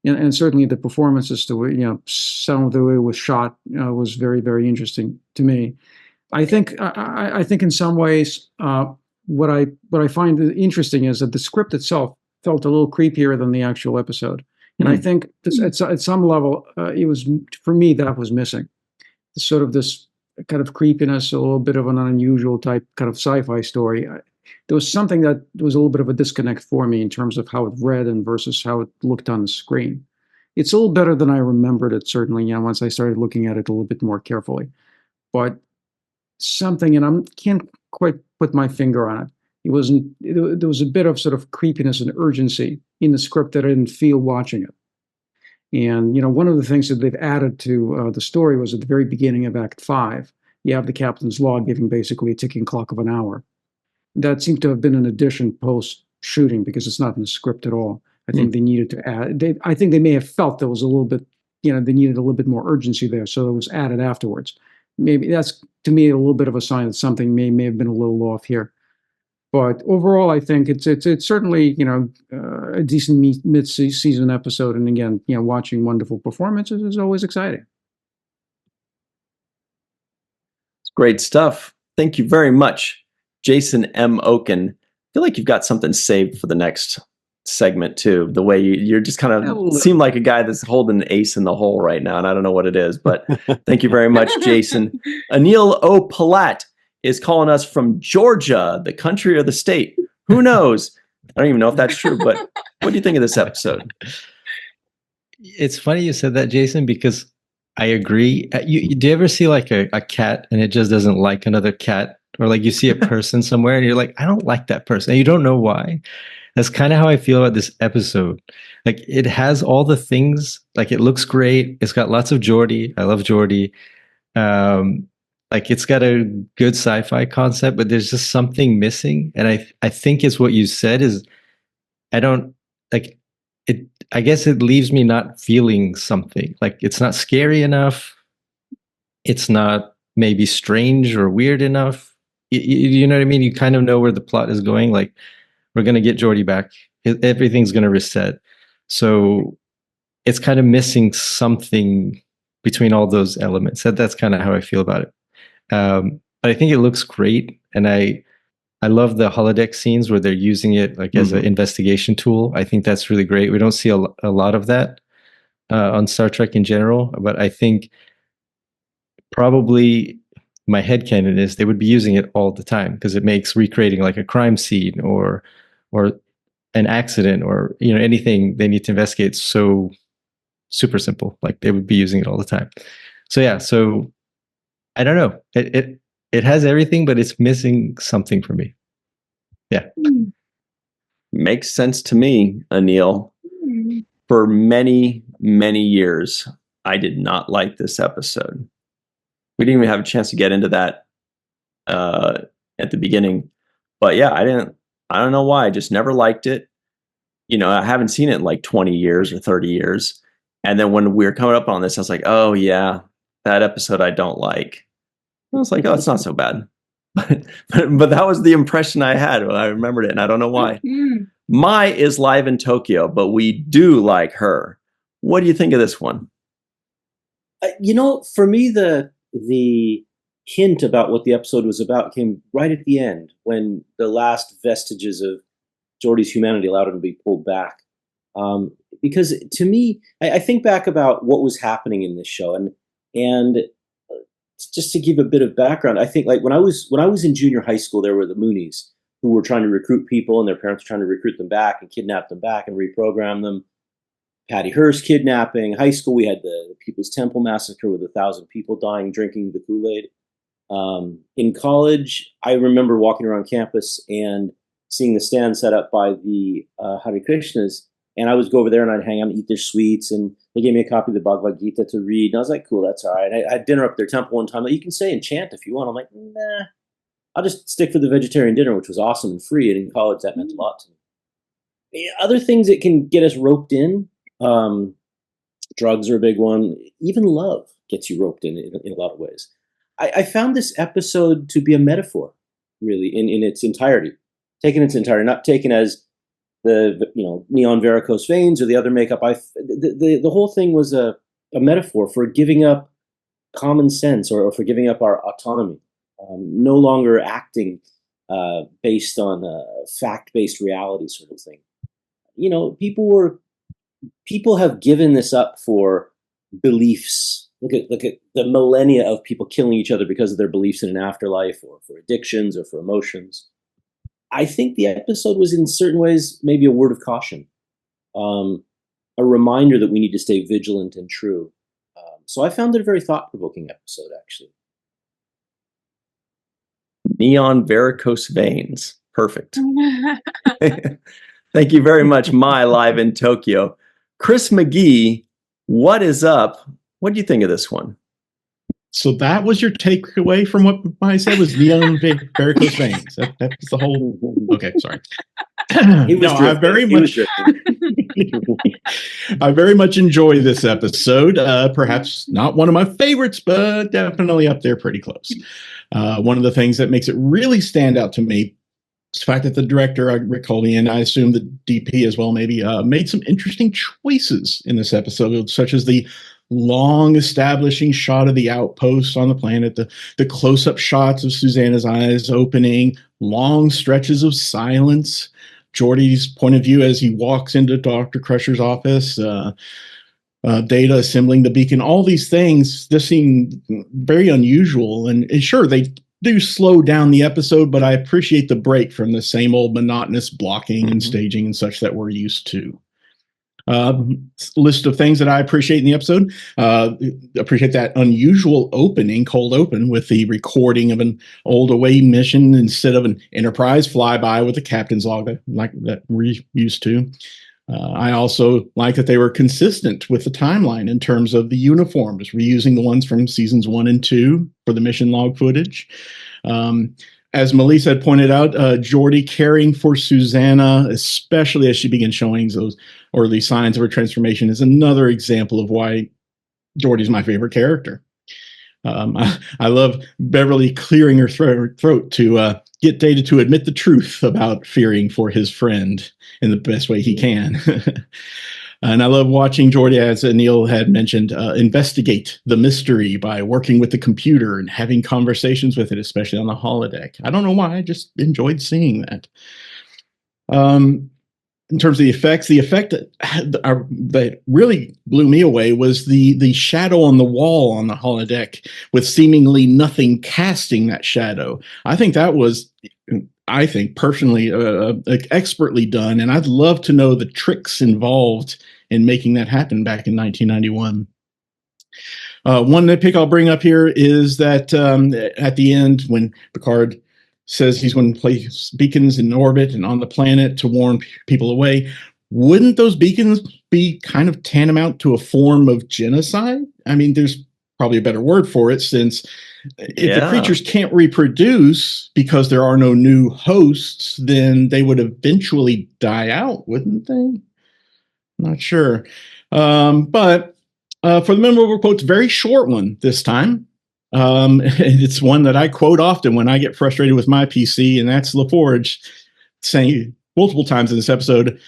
And certainly the performances, some of the way it was shot was very, very interesting to me. I think in some ways, what I find interesting is that the script itself felt a little creepier than the actual episode. And I think at some level, it was, for me, that was missing. Sort of this kind of creepiness, a little bit of an unusual type kind of sci-fi story. There was something that was a little bit of a disconnect for me in terms of how it read and versus how it looked on the screen. It's a little better than I remembered it, certainly, once I started looking at it a little bit more carefully. But something, and I can't quite put my finger on it. There was a bit of sort of creepiness and urgency in the script that I didn't feel watching it. And, one of the things that they've added to the story was at the very beginning of Act 5, you have the captain's log giving basically a ticking clock of an hour. That seemed to have been an addition post-shooting because it's not in the script at all. I think they needed to add. I think they may have felt there was a little bit, they needed a little bit more urgency there, so it was added afterwards. Maybe that's, to me, a little bit of a sign that something may have been a little off here. But overall, I think it's certainly a decent mid-season episode, and again, watching wonderful performances is always exciting. Great stuff. Thank you very much, Jason M. Oken. I feel like you've got something saved for the next segment too. The way you're just kind of seem like a guy that's holding an ace in the hole right now, and I don't know what it is, but thank you very much, Jason. Anil O. Palat is calling us from Georgia, the country or the state. Who knows? I don't even know if that's true, but what do you think of this episode? It's funny you said that, Jason, because I agree. Do you ever see like a cat and it just doesn't like another cat? Or like you see a person somewhere and you're like, I don't like that person. And you don't know why. That's kind of how I feel about this episode. Like it has all the things, like it looks great. It's got lots of Jordi. I love Jordi. Like it's got a good sci-fi concept, but there's just something missing. And I think it's what you said is I don't like it. I guess it leaves me not feeling something. Like it's not scary enough. It's not maybe strange or weird enough. You know what I mean? You kind of know where the plot is going. Like we're going to get Jordi back. Everything's going to reset. So it's kind of missing something between all those elements. That's kind of how I feel about it. But I think it looks great. And I love the holodeck scenes where they're using it like as an investigation tool. I think that's really great. We don't see a lot of that on Star Trek in general, but I think probably my headcanon is they would be using it all the time because it makes recreating like a crime scene or an accident or anything they need to investigate so super simple. Like they would be using it all the time. So yeah, so I don't know. It has everything, but it's missing something for me. Yeah. Makes sense to me, Anil. For many, many years, I did not like this episode. We didn't even have a chance to get into that at the beginning. But yeah, I don't know why. I just never liked it. I haven't seen it in like 20 years or 30 years. And then when we were coming up on this, I was like, oh yeah, that episode I don't like. I was like, oh, it's not so bad. but that was the impression I had when I remembered it, and I don't know why. Mai is live in Tokyo, but we do like her. What do you think of this one? For me, the hint about what the episode was about came right at the end when the last vestiges of Jordi's humanity allowed him to be pulled back. Because to me, I think back about what was happening in this show, and just to give a bit of background, I think like when I was in junior high school, there were the Moonies who were trying to recruit people, and their parents were trying to recruit them back and kidnap them back and reprogram them. Patty Hearst kidnapping. High school, we had the People's Temple massacre with 1,000 people dying drinking the Kool-Aid. In college, I remember walking around campus and seeing the stand set up by the Hare Krishnas, and I would go over there and I'd hang out and eat their sweets, and they gave me a copy of the Bhagavad Gita to read, and I was like, cool, that's all right. I had dinner up at their temple one time. Like, you can stay and chant if you want. I'm like, nah, I'll just stick for the vegetarian dinner, which was awesome and free, and in college that meant a lot to me. Other things that can get us roped in, drugs are a big one. Even love gets you roped in a lot of ways. I found this episode to be a metaphor, really, in its entirety. Taken its entirety, not taken as the neon varicose veins or the other makeup. The whole thing was a metaphor for giving up common sense or for giving up our autonomy. No longer acting based on a fact-based reality sort of thing. People have given this up for beliefs. Look at the millennia of people killing each other because of their beliefs in an afterlife or for addictions or for emotions. I think the episode was in certain ways maybe a word of caution, a reminder that we need to stay vigilant and true. So I found it a very thought-provoking episode, actually. Neon varicose veins. Perfect. Thank you very much, Mai, live in Tokyo. Chris McGee, what is up? What do you think of this one? So that was your takeaway from what I said was neon varicose veins. That was the whole. Okay, sorry. I very much enjoy this episode. Perhaps not one of my favorites, but definitely up there pretty close. One of the things that makes it really stand out to me is the fact that the director, Rick Colby, and I assume the DP as well, maybe made some interesting choices in this episode, such as the long establishing shot of the outpost on the planet, the close-up shots of Susanna's eyes opening, long stretches of silence, Jordi's point of view as he walks into Dr. Crusher's office, Data assembling the beacon, all these things just seem very unusual. And sure, they do slow down the episode, but I appreciate the break from the same old monotonous blocking and staging and such that we're used to. List of things that I appreciate in the episode. Appreciate that unusual opening, cold open, with the recording of an old away mission instead of an Enterprise flyby with the captain's log that we're used to. I also like that they were consistent with the timeline in terms of the uniforms, reusing the ones from seasons 1 and 2 for the mission log footage. As Melissa had pointed out, Jordi caring for Susanna, especially as she begins showing those early signs of her transformation, is another example of why Jordi's my favorite character. I love Beverly clearing her throat to get Data to admit the truth about fearing for his friend in the best way he can. And I love watching Jordi, as Neil had mentioned, investigate the mystery by working with the computer and having conversations with it, especially on the holodeck. I don't know why, I just enjoyed seeing that. In terms of the effects, the effect that really blew me away was the shadow on the wall on the holodeck with seemingly nothing casting that shadow. I think that was, personally, expertly done, and I'd love to know the tricks involved in making that happen back in 1991. One nitpick I'll bring up here is that at the end, when Picard says he's going to place beacons in orbit and on the planet to warn people away, wouldn't those beacons be kind of tantamount to a form of genocide? I mean, there's probably a better word for it, since if the creatures can't reproduce because there are no new hosts, then they would eventually die out, wouldn't they? Not sure. But for the memorable quotes, very short one this time. It's one that I quote often when I get frustrated with my PC, and that's LaForge saying multiple times in this episode,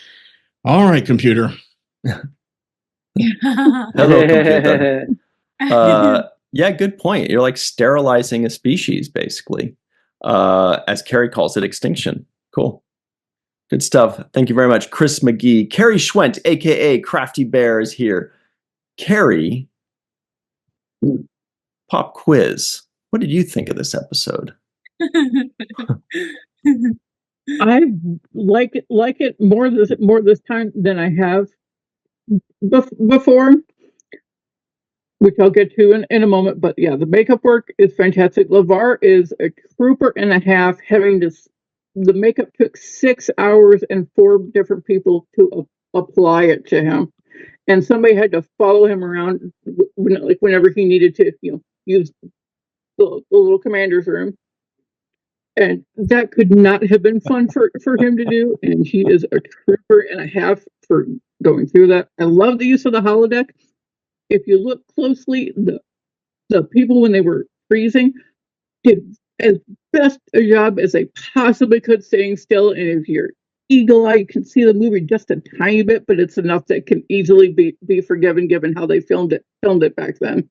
"All right, computer." Hello, computer. Yeah, good point. You're like sterilizing a species, basically. As Carrie calls it, extinction. Cool. Good stuff. Thank you very much, Chris McGee. Carrie Schwent, a.k.a. Crafty Bear, is here. Carrie, pop quiz. What did you think of this episode? I like it more this time than I have before, which I'll get to in a moment. But yeah, the makeup work is fantastic. LeVar is a trooper and a half. The makeup took 6 hours and 4 different people to apply it to him, and somebody had to follow him around whenever he needed to, use the little commander's room. And that could not have been fun for him to do. And he is a trooper and a half for going through that. I love the use of the holodeck. If you look closely, the people, when they were freezing, did as best a job as they possibly could staying still. And if you're eagle-eye, you can see the movie just a tiny bit, but it's enough that can easily be forgiven given how they filmed it back then.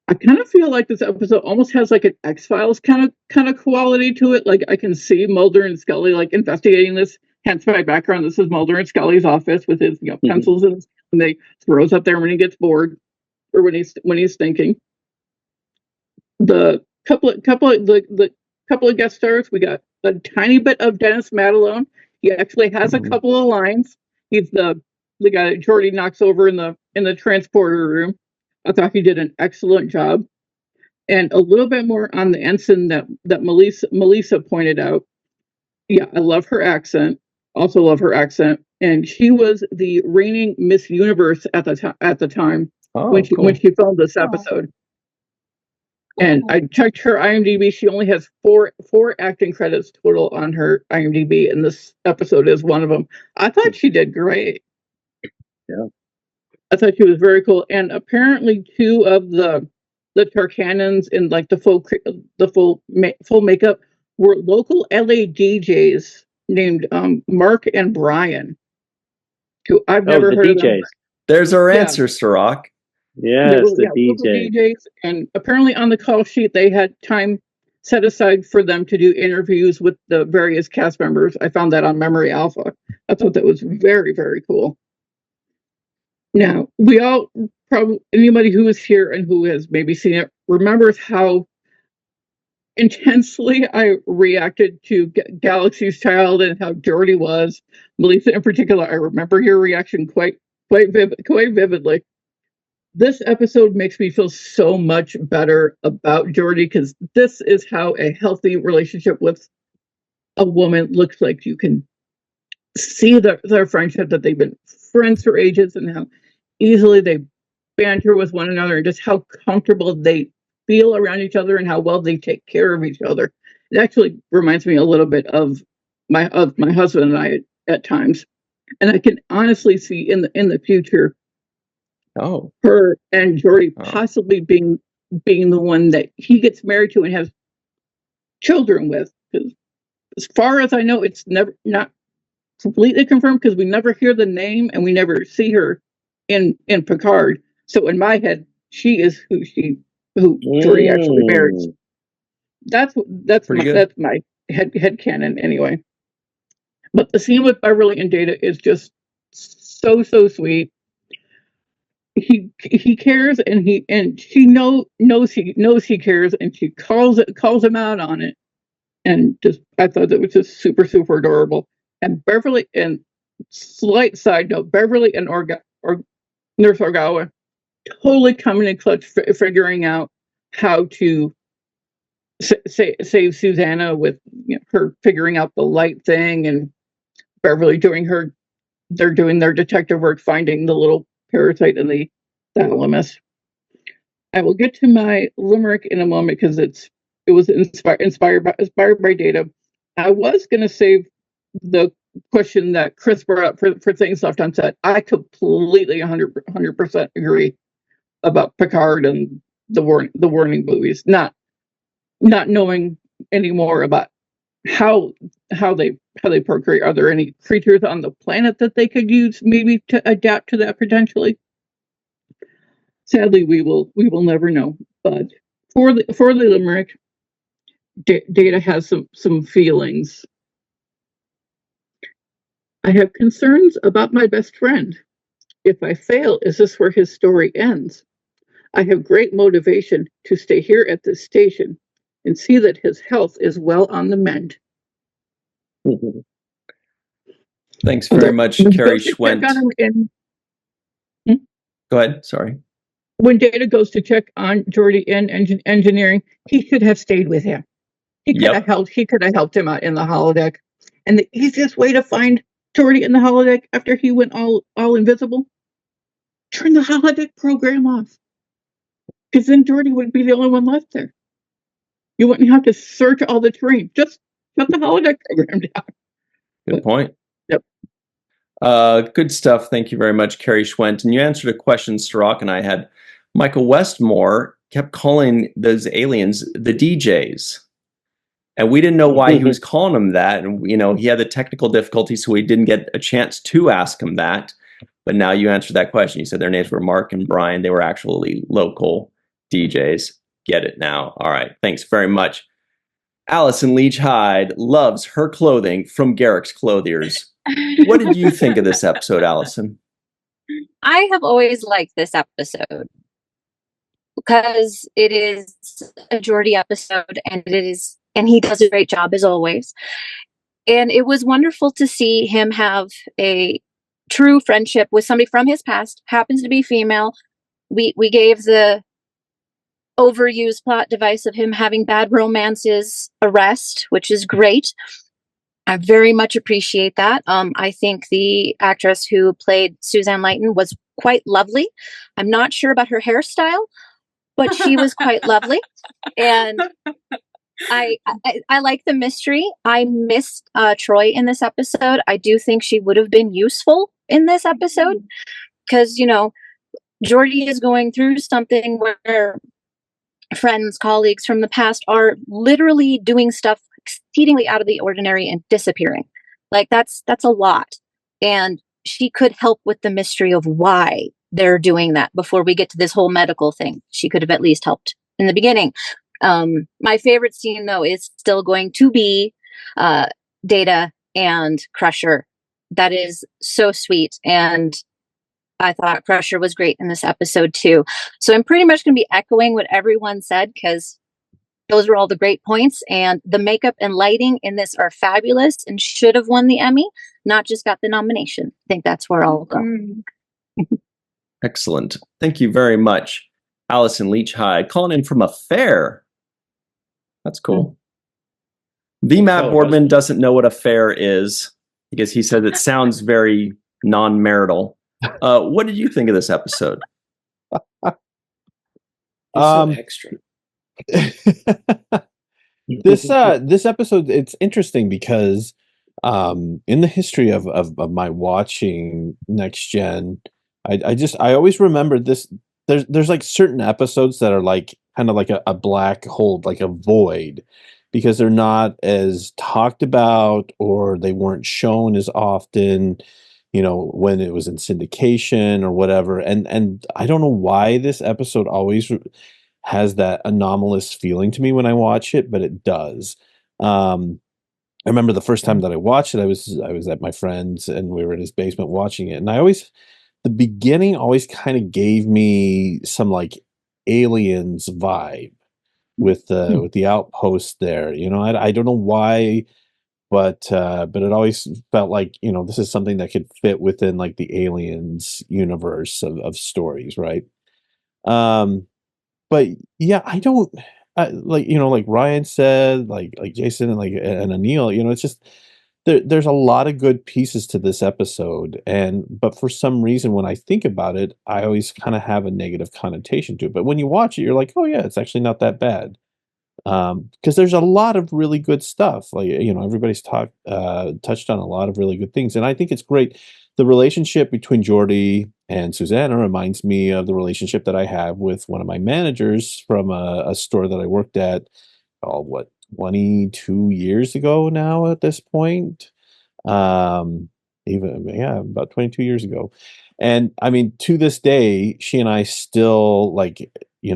I kind of feel like this episode almost has like an X-Files kind of quality to it. Like I can see Mulder and Scully like investigating this. Hence my background. This is Mulder and Scully's office with his pencils and they throws up there when he gets bored or when he's thinking. The couple of guest stars, we got a tiny bit of Dennis Madalone. He actually has a couple of lines. He's the guy that Jordi knocks over in the transporter room. I thought he did an excellent job. And a little bit more on the ensign that Melissa pointed out. Yeah, I love her accent. Also love her accent. And she was the reigning Miss Universe at the time when she filmed this episode. And I checked her IMDb. She only has four acting credits total on her IMDb, and this episode is one of them. I thought she did great. Yeah. I thought she was very cool, and apparently 2 of the Tarkanans in like the full makeup were local LA DJs named Mark and Brian, who I've never heard of them. There's our answer, Sirach. Yes, the DJ. DJs, and apparently on the call sheet they had time set aside for them to do interviews with the various cast members. I found that on Memory Alpha. I thought that was very, very cool. Now, we all probably, anybody who is here and who has maybe seen it, remembers how intensely I reacted to Galaxy's Child and how Jordi was. Melissa, in particular, I remember your reaction quite vividly. This episode makes me feel so much better about Jordi, because this is how a healthy relationship with a woman looks like. You can see their friendship, that they've been friends for ages, and how easily they banter with one another, and just how comfortable they feel around each other, and how well they take care of each other. It actually reminds me a little bit of my husband and I at times, and I can honestly see in the future, her and Jordi possibly being the one that he gets married to and has children with. Because as far as I know, it's not completely confirmed, because we never hear the name and we never see her in Picard. So in my head, she is who Jordi actually marries. That's my head canon anyway. But the scene with Beverly and Data is just so sweet. He cares, and she knows he cares, and she calls him out on it. And just, I thought that was just super adorable. And Beverly, and slight side note, Beverly and Nurse Orgawa totally coming in clutch, figuring out how to save Susanna, with her figuring out the light thing, and Beverly they're doing their detective work, finding the little parasite in the thalamus. I will get to my limerick in a moment, because it was inspired by Data. I was going to save the question that Chris brought up for things left unsaid. I completely 100% agree about Picard and the warning movies, not knowing anymore about how they procreate. Are there any creatures on the planet that they could use maybe to adapt to that potentially? Sadly, we will never know. But for the limerick, Data has some feelings. I have concerns about my best friend. If I fail, is this where his story ends? I have great motivation to stay here at this station and see that his health is well on the mend. Thanks very much, Carrie Schwent. Go ahead. Sorry. When Data goes to check on Jordi in engineering, he should have stayed with him. He could have helped. He could have helped him out in the holodeck. And the easiest way to find Jordi in the holodeck after he went all invisible: turn the holodeck program off, because then Jordi would be the only one left there. You wouldn't have to search all the terrain. Just shut the holodeck program down. Good point. Yep. Good stuff. Thank you very much, Carrie Schwent. And you answered a question Sirach and I had. Michael Westmore kept calling those aliens the DJs. And we didn't know why he was calling them that. And, he had the technical difficulties, so we didn't get a chance to ask him that. But now you answered that question. You said their names were Mark and Brian. They were actually local DJs. Get it now. All right. Thanks very much. Allison Leach Hyde loves her clothing from Garrick's Clothiers. What did you think of this episode, Allison? I have always liked this episode because it is a Jordi episode, and he does a great job as always. And it was wonderful to see him have a true friendship with somebody from his past, happens to be female. We gave the overused plot device of him having bad romances a rest, which is great. I very much appreciate that. I think the actress who played Suzanne Lighton was quite lovely. I'm not sure about her hairstyle, but she was quite lovely. And I like the mystery. I missed Troy in this episode. I do think she would have been useful in this episode, because, Jordi is going through something where friends, colleagues from the past are literally doing stuff exceedingly out of the ordinary and disappearing. Like that's a lot. And she could help with the mystery of why they're doing that before we get to this whole medical thing. She could have at least helped in the beginning. My favorite scene, though, is still going to be Data and Crusher. That is so sweet. And I thought Crusher was great in this episode, too. So I'm pretty much going to be echoing what everyone said, because those are all the great points. And the makeup and lighting in this are fabulous and should have won the Emmy, not just got the nomination. I think that's where I'll go. Excellent. Thank you very much. Allison Leach Hyde calling in from a fair. That's cool. The Matt Boardman doesn't know what a fair is because he said it sounds very non-marital. What did you think of this episode? So extra. This episode, it's interesting because in the history of my watching Next Gen, I always remember this. There's like certain episodes that are like kind of like a black hole, like a void, because they're not as talked about or they weren't shown as often, when it was in syndication or whatever. And I don't know why this episode always has that anomalous feeling to me when I watch it, but it does. I remember the first time that I watched it, I was at my friend's and we were in his basement watching it. And the beginning always kind of gave me some like Aliens vibe with the outpost there. I don't know why, but it always felt like, this is something that could fit within like the Aliens universe of stories, right? But yeah, I don't like Ryan said, like Jason and and Anil, it's just there's a lot of good pieces to this episode, but for some reason when I think about it, I always kind of have a negative connotation to it. But when you watch it, you're like, oh yeah, it's actually not that bad. Because there's a lot of really good stuff. Like, everybody's touched on a lot of really good things. And I think it's great. The relationship between Jordi and Susanna reminds me of the relationship that I have with one of my managers from a store that I worked at, 22 years ago now at this point. About 22 years ago. And I mean, to this day, she and I still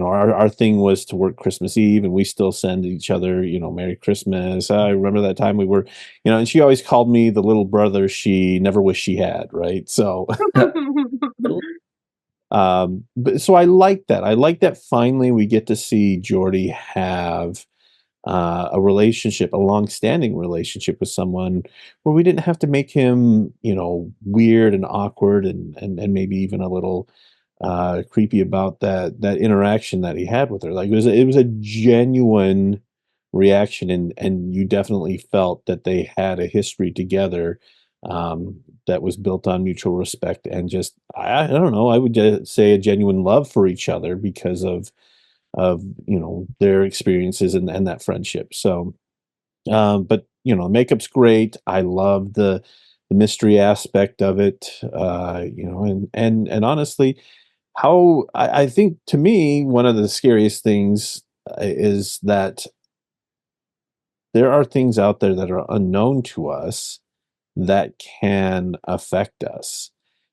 our thing was to work Christmas Eve and we still send each other, Merry Christmas. I remember that time we were, and she always called me the little brother she never wished she had. Right. So, but so I like that. I like that finally we get to see Jordi have a relationship, a long-standing relationship with someone where we didn't have to make him, weird and awkward and maybe even a little creepy about that interaction that he had with her. Like it was a genuine reaction, and you definitely felt that they had a history together that was built on mutual respect and just I don't know, I would say a genuine love for each other because of their experiences and that friendship. So but makeup's great. I love the mystery aspect of it, and honestly, how I think to me one of the scariest things is that there are things out there that are unknown to us that can affect us,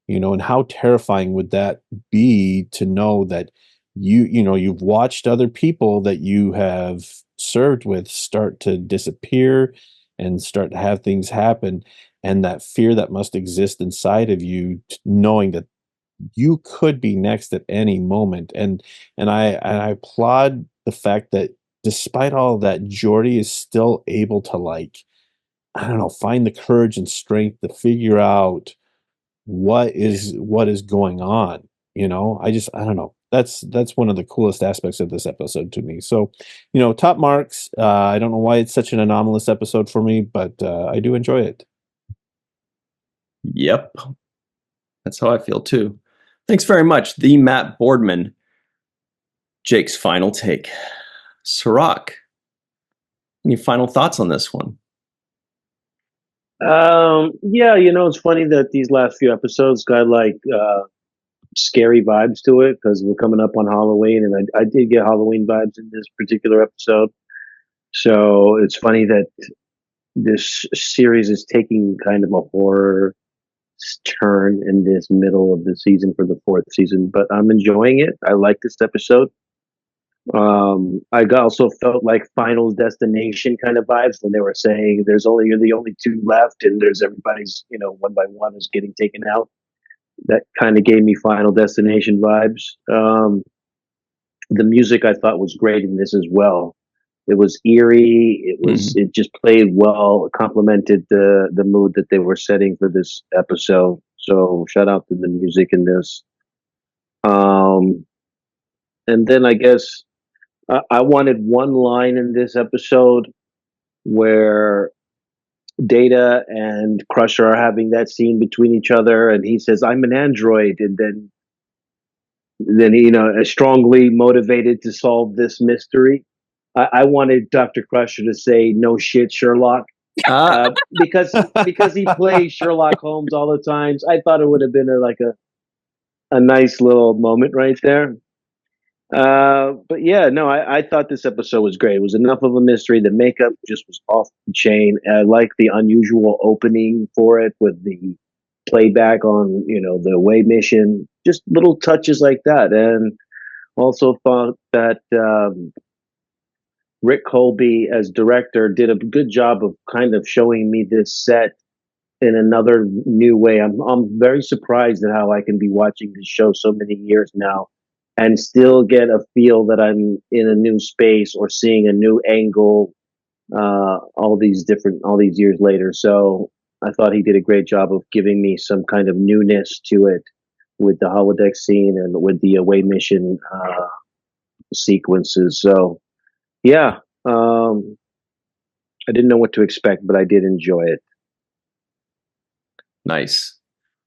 and how terrifying would that be to know that you've watched other people that you have served with start to disappear and start to have things happen, and that fear that must exist inside of you, knowing that you could be next at any moment. And I applaud the fact that despite all of that, Jordi is still able to I don't know, find the courage and strength to figure out what is going on. I don't know. That's one of the coolest aspects of this episode to me. So, top marks. I don't know why it's such an anomalous episode for me, but I do enjoy it. Yep. That's how I feel too. Thanks very much. The Matt Boardman. Jake's final take. Sirach, any final thoughts on this one? Yeah, it's funny that these last few episodes got scary vibes to it because we're coming up on Halloween, and I did get Halloween vibes in this particular episode. So it's funny that this series is taking kind of a horror turn in this middle of the season for the fourth season, but I'm enjoying it. I like this episode. I also felt like Final Destination kind of vibes when they were saying you're the only two left and there's everybody's, one by one is getting taken out. That kind of gave me Final Destination vibes. The music I thought was great in this as well. It was eerie. It just played well. It complemented the mood that they were setting for this episode. So shout out to the music in this. And then I guess I wanted one line in this episode where Data and Crusher are having that scene between each other, and he says, "I'm an android," and then strongly motivated to solve this mystery. I wanted Dr. Crusher to say, "No shit, Sherlock," because he plays Sherlock Holmes all the times. I thought it would have been a nice little moment right there. But yeah, no, I thought this episode was great. It was enough of a mystery. The makeup just was off the chain. I like the unusual opening for it with the playback on, the away mission, just little touches like that. And also thought that Rick Colby as director did a good job of kind of showing me this set in another new way. I'm very surprised at how I can be watching this show so many years now and still get a feel that I'm in a new space or seeing a new angle all these years later. So I thought he did a great job of giving me some kind of newness to it with the holodeck scene and with the away mission sequences. So yeah, I didn't know what to expect, but I did enjoy it. Nice.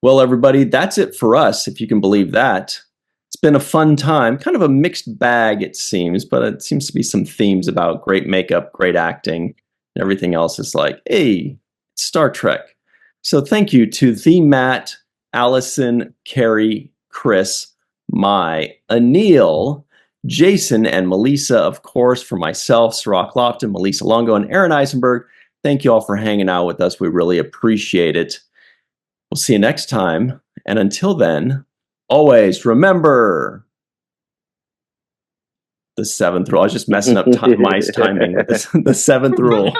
Well, everybody, that's it for us, if you can believe that. It's been a fun time, kind of a mixed bag, it seems, but it seems to be some themes about great makeup, great acting, and everything else is like, hey, it's Star Trek. So thank you to the Matt, Allison, Carrie, Chris, Mai, Anil, Jason, and Melissa, of course, for myself, Sirach Lofton, Melissa Longo, and Aaron Eisenberg. Thank you all for hanging out with us. We really appreciate it. We'll see you next time. And until then, always remember the seventh rule. I was just messing up Mai's timing with the seventh rule.